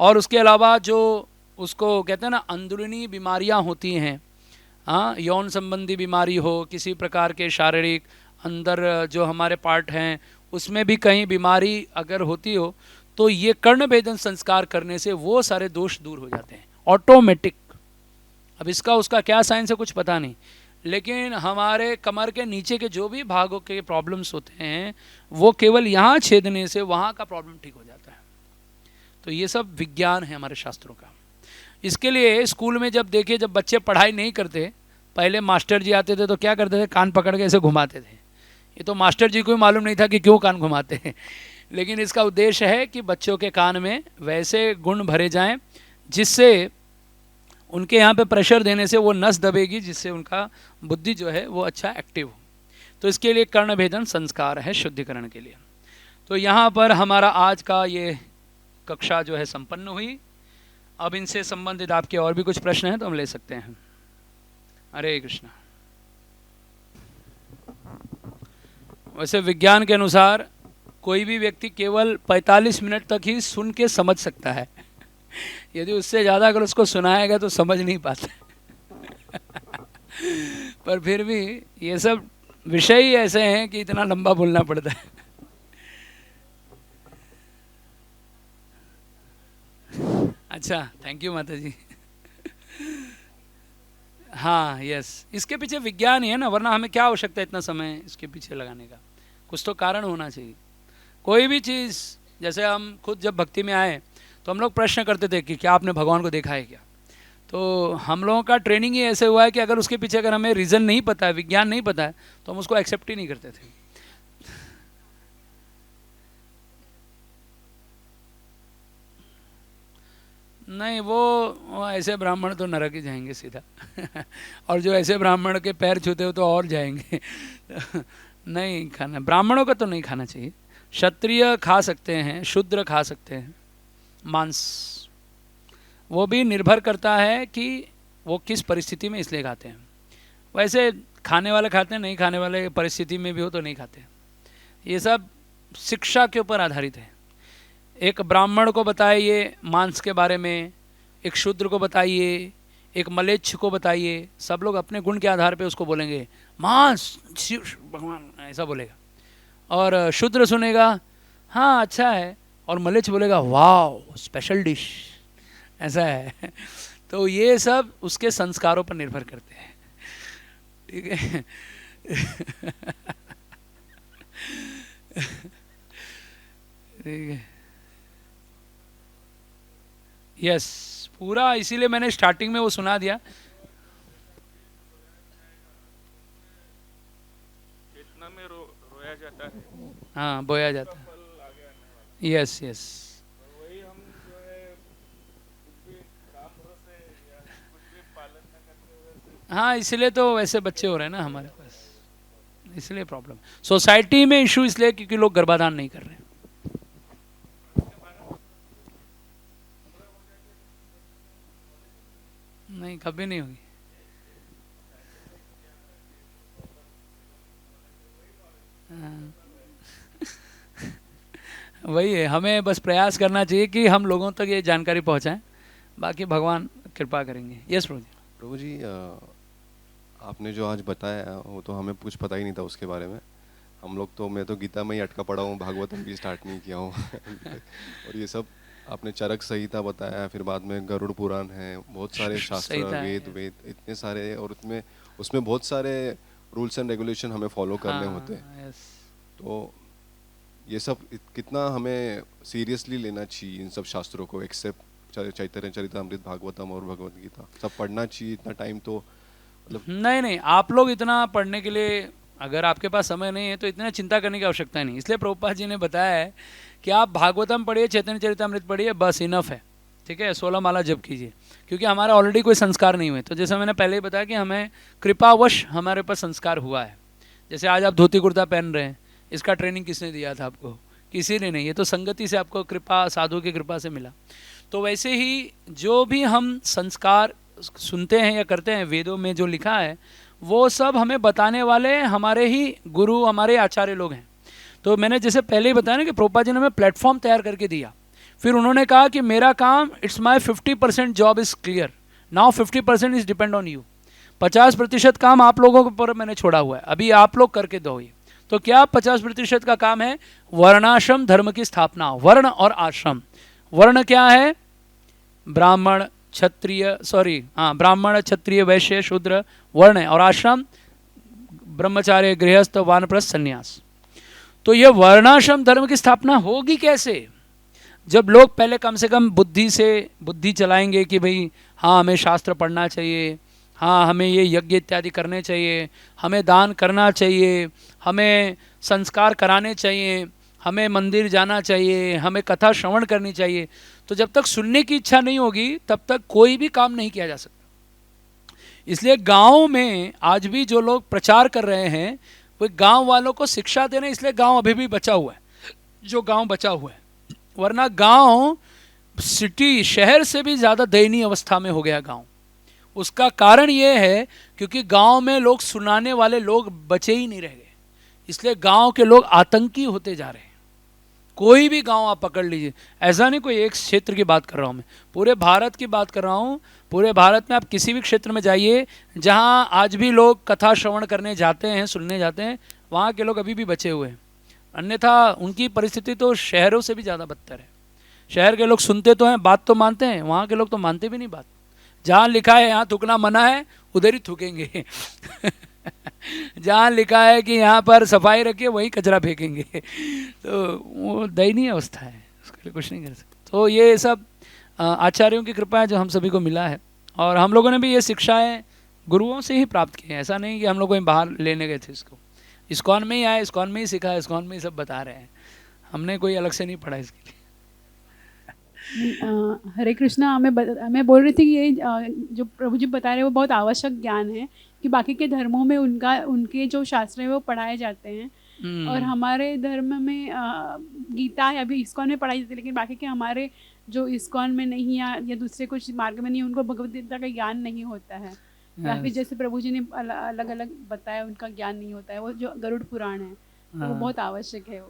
और उसके अलावा जो उसको कहते हैं ना, अंदरूनी बीमारियां होती हैं, हाँ, यौन संबंधी बीमारी हो, किसी प्रकार के शारीरिक अंदर जो हमारे पार्ट हैं उसमें भी कहीं बीमारी अगर होती हो, तो ये कर्णभेदन संस्कार करने से वो सारे दोष दूर हो जाते हैं ऑटोमेटिक। अब इसका उसका क्या साइंस है कुछ पता नहीं, लेकिन हमारे कमर के नीचे के जो भी भागों के प्रॉब्लम्स होते हैं वो केवल यहाँ छेदने से वहाँ का प्रॉब्लम ठीक हो जाता है। तो ये सब विज्ञान है हमारे शास्त्रों का। इसके लिए स्कूल में जब देखिए, जब बच्चे पढ़ाई नहीं करते, पहले मास्टर जी आते थे तो क्या करते थे, कान पकड़ के ऐसे घुमाते थे। ये तो मास्टर जी को भी मालूम नहीं था कि क्यों कान घुमाते हैं, लेकिन इसका उद्देश्य है कि बच्चों के कान में वैसे गुण भरे जाएं जिससे उनके यहाँ पे प्रेशर देने से वो नस दबेगी, जिससे उनका बुद्धि जो है वो अच्छा एक्टिव हो। तो इसके लिए कर्णभेदन संस्कार है शुद्धिकरण के लिए। तो यहाँ पर हमारा आज का ये कक्षा जो है संपन्न हुई। अब इनसे संबंधित आपके और भी कुछ प्रश्न हैं तो हम ले सकते हैं। हरे कृष्णा। वैसे विज्ञान के अनुसार कोई भी व्यक्ति केवल 45 मिनट तक ही सुन के समझ सकता है। यदि उससे ज़्यादा अगर उसको सुनाएगा तो समझ नहीं पाता। पर फिर भी ये सब विषय ही ऐसे हैं कि इतना लंबा बोलना पड़ता है। अच्छा, थैंक यू माता जी। हाँ, यस, इसके पीछे विज्ञान ही है ना, वरना हमें क्या आवश्यकता है इतना समय इसके पीछे लगाने का। कुछ तो कारण होना चाहिए। कोई भी चीज़, जैसे हम खुद जब भक्ति में आए तो हम लोग प्रश्न करते थे कि क्या आपने भगवान को देखा है क्या। तो हम लोगों का ट्रेनिंग ही ऐसे हुआ है कि अगर उसके पीछे अगर हमें रीज़न नहीं पता है, विज्ञान नहीं पता है, तो हम उसको एक्सेप्ट ही नहीं करते थे। नहीं, वो ऐसे ब्राह्मण तो नरक ही जाएंगे सीधा और जो ऐसे ब्राह्मण के पैर छूते हो तो और जाएंगे नहीं खाना, ब्राह्मणों का तो नहीं खाना चाहिए। क्षत्रिय खा सकते हैं, शूद्र खा सकते हैं मांस। वो भी निर्भर करता है कि वो किस परिस्थिति में इसलिए खाते हैं। वैसे खाने वाले खाते हैं, नहीं खाने वाले परिस्थिति में भी हो तो नहीं खाते। ये सब शिक्षा के ऊपर आधारित है। एक ब्राह्मण को बताइए मांस के बारे में, एक शूद्र को बताइए, एक मलेच्छ को बताइए, सब लोग अपने गुण के आधार पे उसको बोलेंगे मांस शिव भगवान, ऐसा बोलेगा। और शूद्र सुनेगा हाँ अच्छा है, और मलेच्छ बोलेगा वाह स्पेशल डिश, ऐसा है तो ये सब उसके संस्कारों पर निर्भर करते हैं, ठीक है ठीक है, यस पूरा, इसीलिए मैंने स्टार्टिंग में वो सुना दिया। चेतना में रोया जाता है, हाँ बोया उसका जाता है, फल आगे आने वाला यस यस। है। और वही हम जो है कुछ भी काम भरोसे या कुछ भी पालन न करते हुए सिर्फ हाँ इसलिए तो वैसे बच्चे हो रहे हैं ना हमारे पास, इसलिए प्रॉब्लम सोसाइटी में इशू इसलिए क्योंकि लोग गर्भाधान नहीं कर रहे हैं। नहीं कभी नहीं होगी। हाँ। वही है, हमें बस प्रयास करना चाहिए कि हम लोगों तक ये जानकारी पहुंचाएं, बाकी भगवान कृपा करेंगे। यस प्रभु जी। प्रभु जी आपने जो आज बताया वो तो हमें कुछ पता ही नहीं था उसके बारे में। हम लोग तो, मैं तो गीता में ही अटका पड़ा हूँ, भागवतम भी स्टार्ट नहीं किया हूँ अभी तक। और ये सब आपने चरक संहिता बताया, फिर बाद में गरुड़ पुराण है, बहुत सारे शास्त्र, संहिता है। वेद वेद इतने सारे, और उसमें बहुत सारे रूल्स एंड रेगुलेशन हमें फॉलो करने होते हैं। हाँ, यस। तो ये सब कितना हमें सीरियसली लेना चाहिए इन सब शास्त्रों को, एक्सेप्ट चैतन्य चरितामृत, भागवतम और भगवत गीता सब पढ़ना चाहिए? इतना टाइम तो मतलब नहीं नहीं, आप लोग इतना पढ़ने के लिए, अगर आपके पास समय नहीं है तो इतना चिंता करने की आवश्यकता नहीं। इसलिए प्रभुपाद जी ने बताया है कि आप भागवतम पढ़िए, चैतन्य चरितामृत पढ़िए, बस इनफ है, ठीक है। 16 माला जप कीजिए, क्योंकि हमारा ऑलरेडी कोई संस्कार नहीं हुए। तो जैसे मैंने पहले ही बताया कि हमें कृपावश हमारे पास संस्कार हुआ है। जैसे आज आप धोती कुर्ता पहन रहे हैं, इसका ट्रेनिंग किसने दिया था आपको? किसी ने नहीं, ये तो संगति से आपको कृपा, साधु की कृपा से मिला। तो वैसे ही जो भी हम संस्कार सुनते हैं या करते हैं, वेदों में जो लिखा है वो सब हमें बताने वाले हमारे ही गुरु, हमारे आचार्य लोग हैं। तो मैंने जैसे पहले ही बताया ना कि प्रभुपाद जी ने हमें प्लेटफॉर्म तैयार करके दिया, फिर उन्होंने कहा कि मेरा काम, it's my 50% job is clear, now 50% is depend on you. 50% काम आप लोगों के ऊपर मैंने छोड़ा हुआ है, अभी आप लोग करके दो ये। तो क्या 50% का काम है? वर्णाश्रम धर्म की स्थापना, वर्ण और आश्रम। वर्ण क्या है? ब्राह्मण क्षत्रिय, ब्राह्मण क्षत्रिय वैश्य शूद्र वर्ण है, और आश्रम ब्रह्मचार्य गृहस्थ वानप्रस्थ संन्यास। तो ये वर्णाश्रम धर्म की स्थापना होगी कैसे? जब लोग पहले कम से कम बुद्धि चलाएंगे कि भाई हाँ हमें शास्त्र पढ़ना चाहिए, हाँ हमें ये यज्ञ इत्यादि करने चाहिए, हमें दान करना चाहिए, हमें संस्कार कराने चाहिए, हमें मंदिर जाना चाहिए, हमें कथा श्रवण करनी चाहिए। तो जब तक सुनने की इच्छा नहीं होगी तब तक कोई भी काम नहीं किया जा सकता। इसलिए गांव में आज भी जो लोग प्रचार कर रहे हैं वो गांव वालों को शिक्षा दे रहे हैं, इसलिए गांव अभी भी बचा हुआ है, जो गांव बचा हुआ है। वरना गांव सिटी, शहर से भी ज़्यादा दयनीय अवस्था में हो गया गांव। उसका कारण ये है क्योंकि गांव में लोग सुनाने वाले लोग बचे ही नहीं रह गए, इसलिए गांव के लोग आतंकी होते जा रहे हैं। कोई भी गांव आप पकड़ लीजिए, ऐसा नहीं कोई एक क्षेत्र की बात कर रहा हूँ, मैं पूरे भारत की बात कर रहा हूँ। पूरे भारत में आप किसी भी क्षेत्र में जाइए जहाँ आज भी लोग कथा श्रवण करने जाते हैं, सुनने जाते हैं, वहाँ के लोग अभी भी बचे हुए हैं। अन्यथा उनकी परिस्थिति तो शहरों से भी ज़्यादा बदतर है। शहर के लोग सुनते तो हैं, बात तो मानते हैं, वहाँ के लोग तो मानते भी नहीं बात। जहाँ लिखा है यहाँ थूकना मना है, उधर ही थूकेंगे जहाँ लिखा है कि यहाँ पर सफाई रखिए, वहीं कचरा फेंकेंगे तो वो दयनीय अवस्था है, उसके लिए कुछ नहीं कर सकते। तो ये सब आचार्यों की कृपा है जो हम सभी को मिला है, और हम लोगों ने भी ये शिक्षाएं गुरुओं से ही प्राप्त की हैं। ऐसा नहीं कि हम लोग कहीं बाहर लेने गए थे इसको, इस्कॉन में ही आए, इस्कॉन में ही सीखा, इस्कॉन में ही सब बता रहे हैं, हमने कोई अलग से नहीं पढ़ा इसके लिए। हरे कृष्णा, मैं बोल रही थी कि ये जो प्रभु जी बता रहे हैं वो बहुत आवश्यक ज्ञान है कि बाकी के धर्मों में उनके जो शास्त्र है वो पढ़ाए जाते हैं, और हमारे धर्म में गीता या भी इस्कॉन में पढ़ाई जाती है, लेकिन बाकी के हमारे जो इस्कॉन में नहीं या दूसरे कुछ मार्ग में नहीं, उनको भगवद गीता का ज्ञान नहीं होता है, या फिर जैसे प्रभु जी ने अलग अलग बताया उनका ज्ञान नहीं होता है। वो जो गरुड़ पुराण है तो वो बहुत आवश्यक है।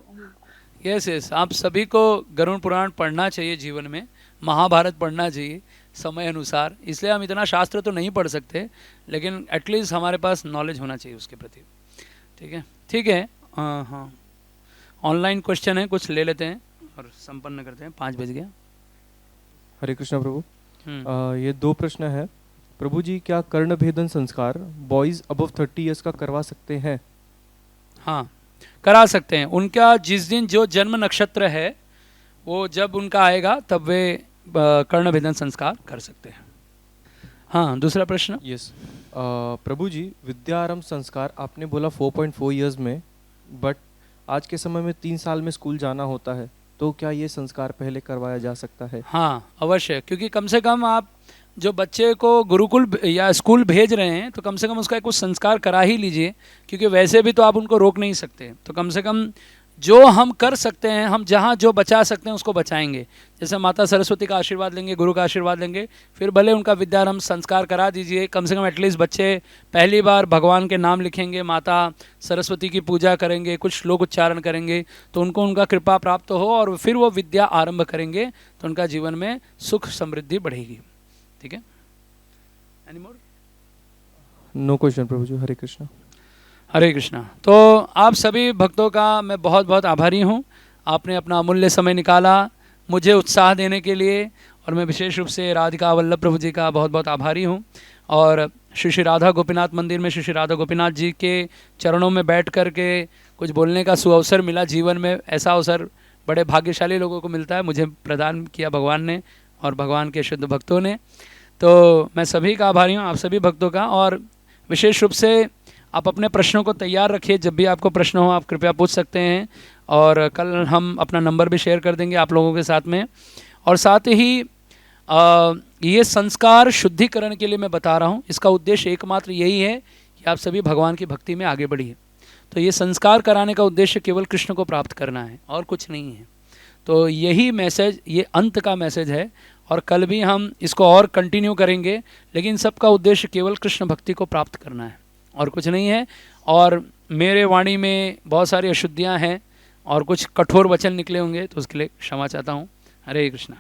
यस, आप सभी को गरुड़ पुराण पढ़ना चाहिए जीवन में, महाभारत पढ़ना चाहिए समय अनुसार। इसलिए हम इतना शास्त्र तो नहीं पढ़ सकते, लेकिन एटलीस्ट हमारे पास नॉलेज होना चाहिए उसके प्रति। ठीक है। हाँ, ऑनलाइन क्वेश्चन है, कुछ ले लेते हैं और संपन्न करते हैं, 5 बज गया। हरे कृष्णा प्रभु, ये 2 प्रश्न है। प्रभु जी, क्या कर्ण भेदन संस्कार बॉयज अबव 30 ईयर्स का करवा सकते हैं? हाँ, करा सकते हैं। उनका जिस दिन जो जन्म नक्षत्र है वो जब उनका आएगा तब वे कर्ण भेदन संस्कार कर सकते हैं। हाँ, दूसरा प्रश्न। यस, प्रभु जी, विद्यारंभ संस्कार आपने बोला 4.4 ईयर्स में, बट आज के समय में 3 साल में स्कूल जाना होता है, तो क्या ये संस्कार पहले करवाया जा सकता है? हाँ, अवश्य, क्योंकि कम से कम आप जो बच्चे को गुरुकुल या स्कूल भेज रहे हैं तो कम से कम उसका कुछ संस्कार करा ही लीजिए, क्योंकि वैसे भी तो आप उनको रोक नहीं सकते। तो कम से कम जो हम कर सकते हैं, हम जहाँ जो बचा सकते हैं उसको बचाएंगे। जैसे माता सरस्वती का आशीर्वाद लेंगे, गुरु का आशीर्वाद लेंगे, फिर भले उनका विद्यारंभ संस्कार करा दीजिए। कम से कम एटलीस्ट बच्चे पहली बार भगवान के नाम लिखेंगे, माता सरस्वती की पूजा करेंगे, कुछ श्लोक उच्चारण करेंगे, तो उनको उनका कृपा प्राप्त हो और फिर वो विद्या आरंभ करेंगे तो उनका जीवन में सुख समृद्धि बढ़ेगी। ठीक है, एनी मोर? नो क्वेश्चन प्रभु जी। हरे कृष्णा। हरे कृष्णा। तो आप सभी भक्तों का मैं बहुत बहुत आभारी हूँ। आपने अपना अमूल्य समय निकाला मुझे उत्साह देने के लिए, और मैं विशेष रूप से राधिका वल्लभ प्रभु जी का बहुत बहुत आभारी हूँ। और श्री श्री राधा गोपीनाथ मंदिर में श्री श्री राधा गोपीनाथ जी के चरणों में बैठ कर के कुछ बोलने का सुअवसर मिला जीवन में। ऐसा अवसर बड़े भाग्यशाली लोगों को मिलता है, मुझे प्रदान किया भगवान ने और भगवान के शुद्ध भक्तों ने। तो मैं सभी का आभारी हूँ, आप सभी भक्तों का। और विशेष रूप से आप अपने प्रश्नों को तैयार रखिए, जब भी आपको प्रश्न हो आप कृपया पूछ सकते हैं, और कल हम अपना नंबर भी शेयर कर देंगे आप लोगों के साथ में। और साथ ही ये संस्कार शुद्धिकरण के लिए मैं बता रहा हूँ, इसका उद्देश्य एकमात्र यही है कि आप सभी भगवान की भक्ति में आगे बढ़िए। तो ये संस्कार कराने का उद्देश्य केवल कृष्ण को प्राप्त करना है और कुछ नहीं है। तो यही मैसेज, ये अंत का मैसेज है, और कल भी हम इसको और कंटिन्यू करेंगे, लेकिन सबका उद्देश्य केवल कृष्ण भक्ति को प्राप्त करना है और कुछ नहीं है। और मेरे वाणी में बहुत सारी अशुद्धियाँ हैं और कुछ कठोर वचन निकले होंगे तो उसके लिए क्षमा चाहता हूँ। हरे कृष्णा।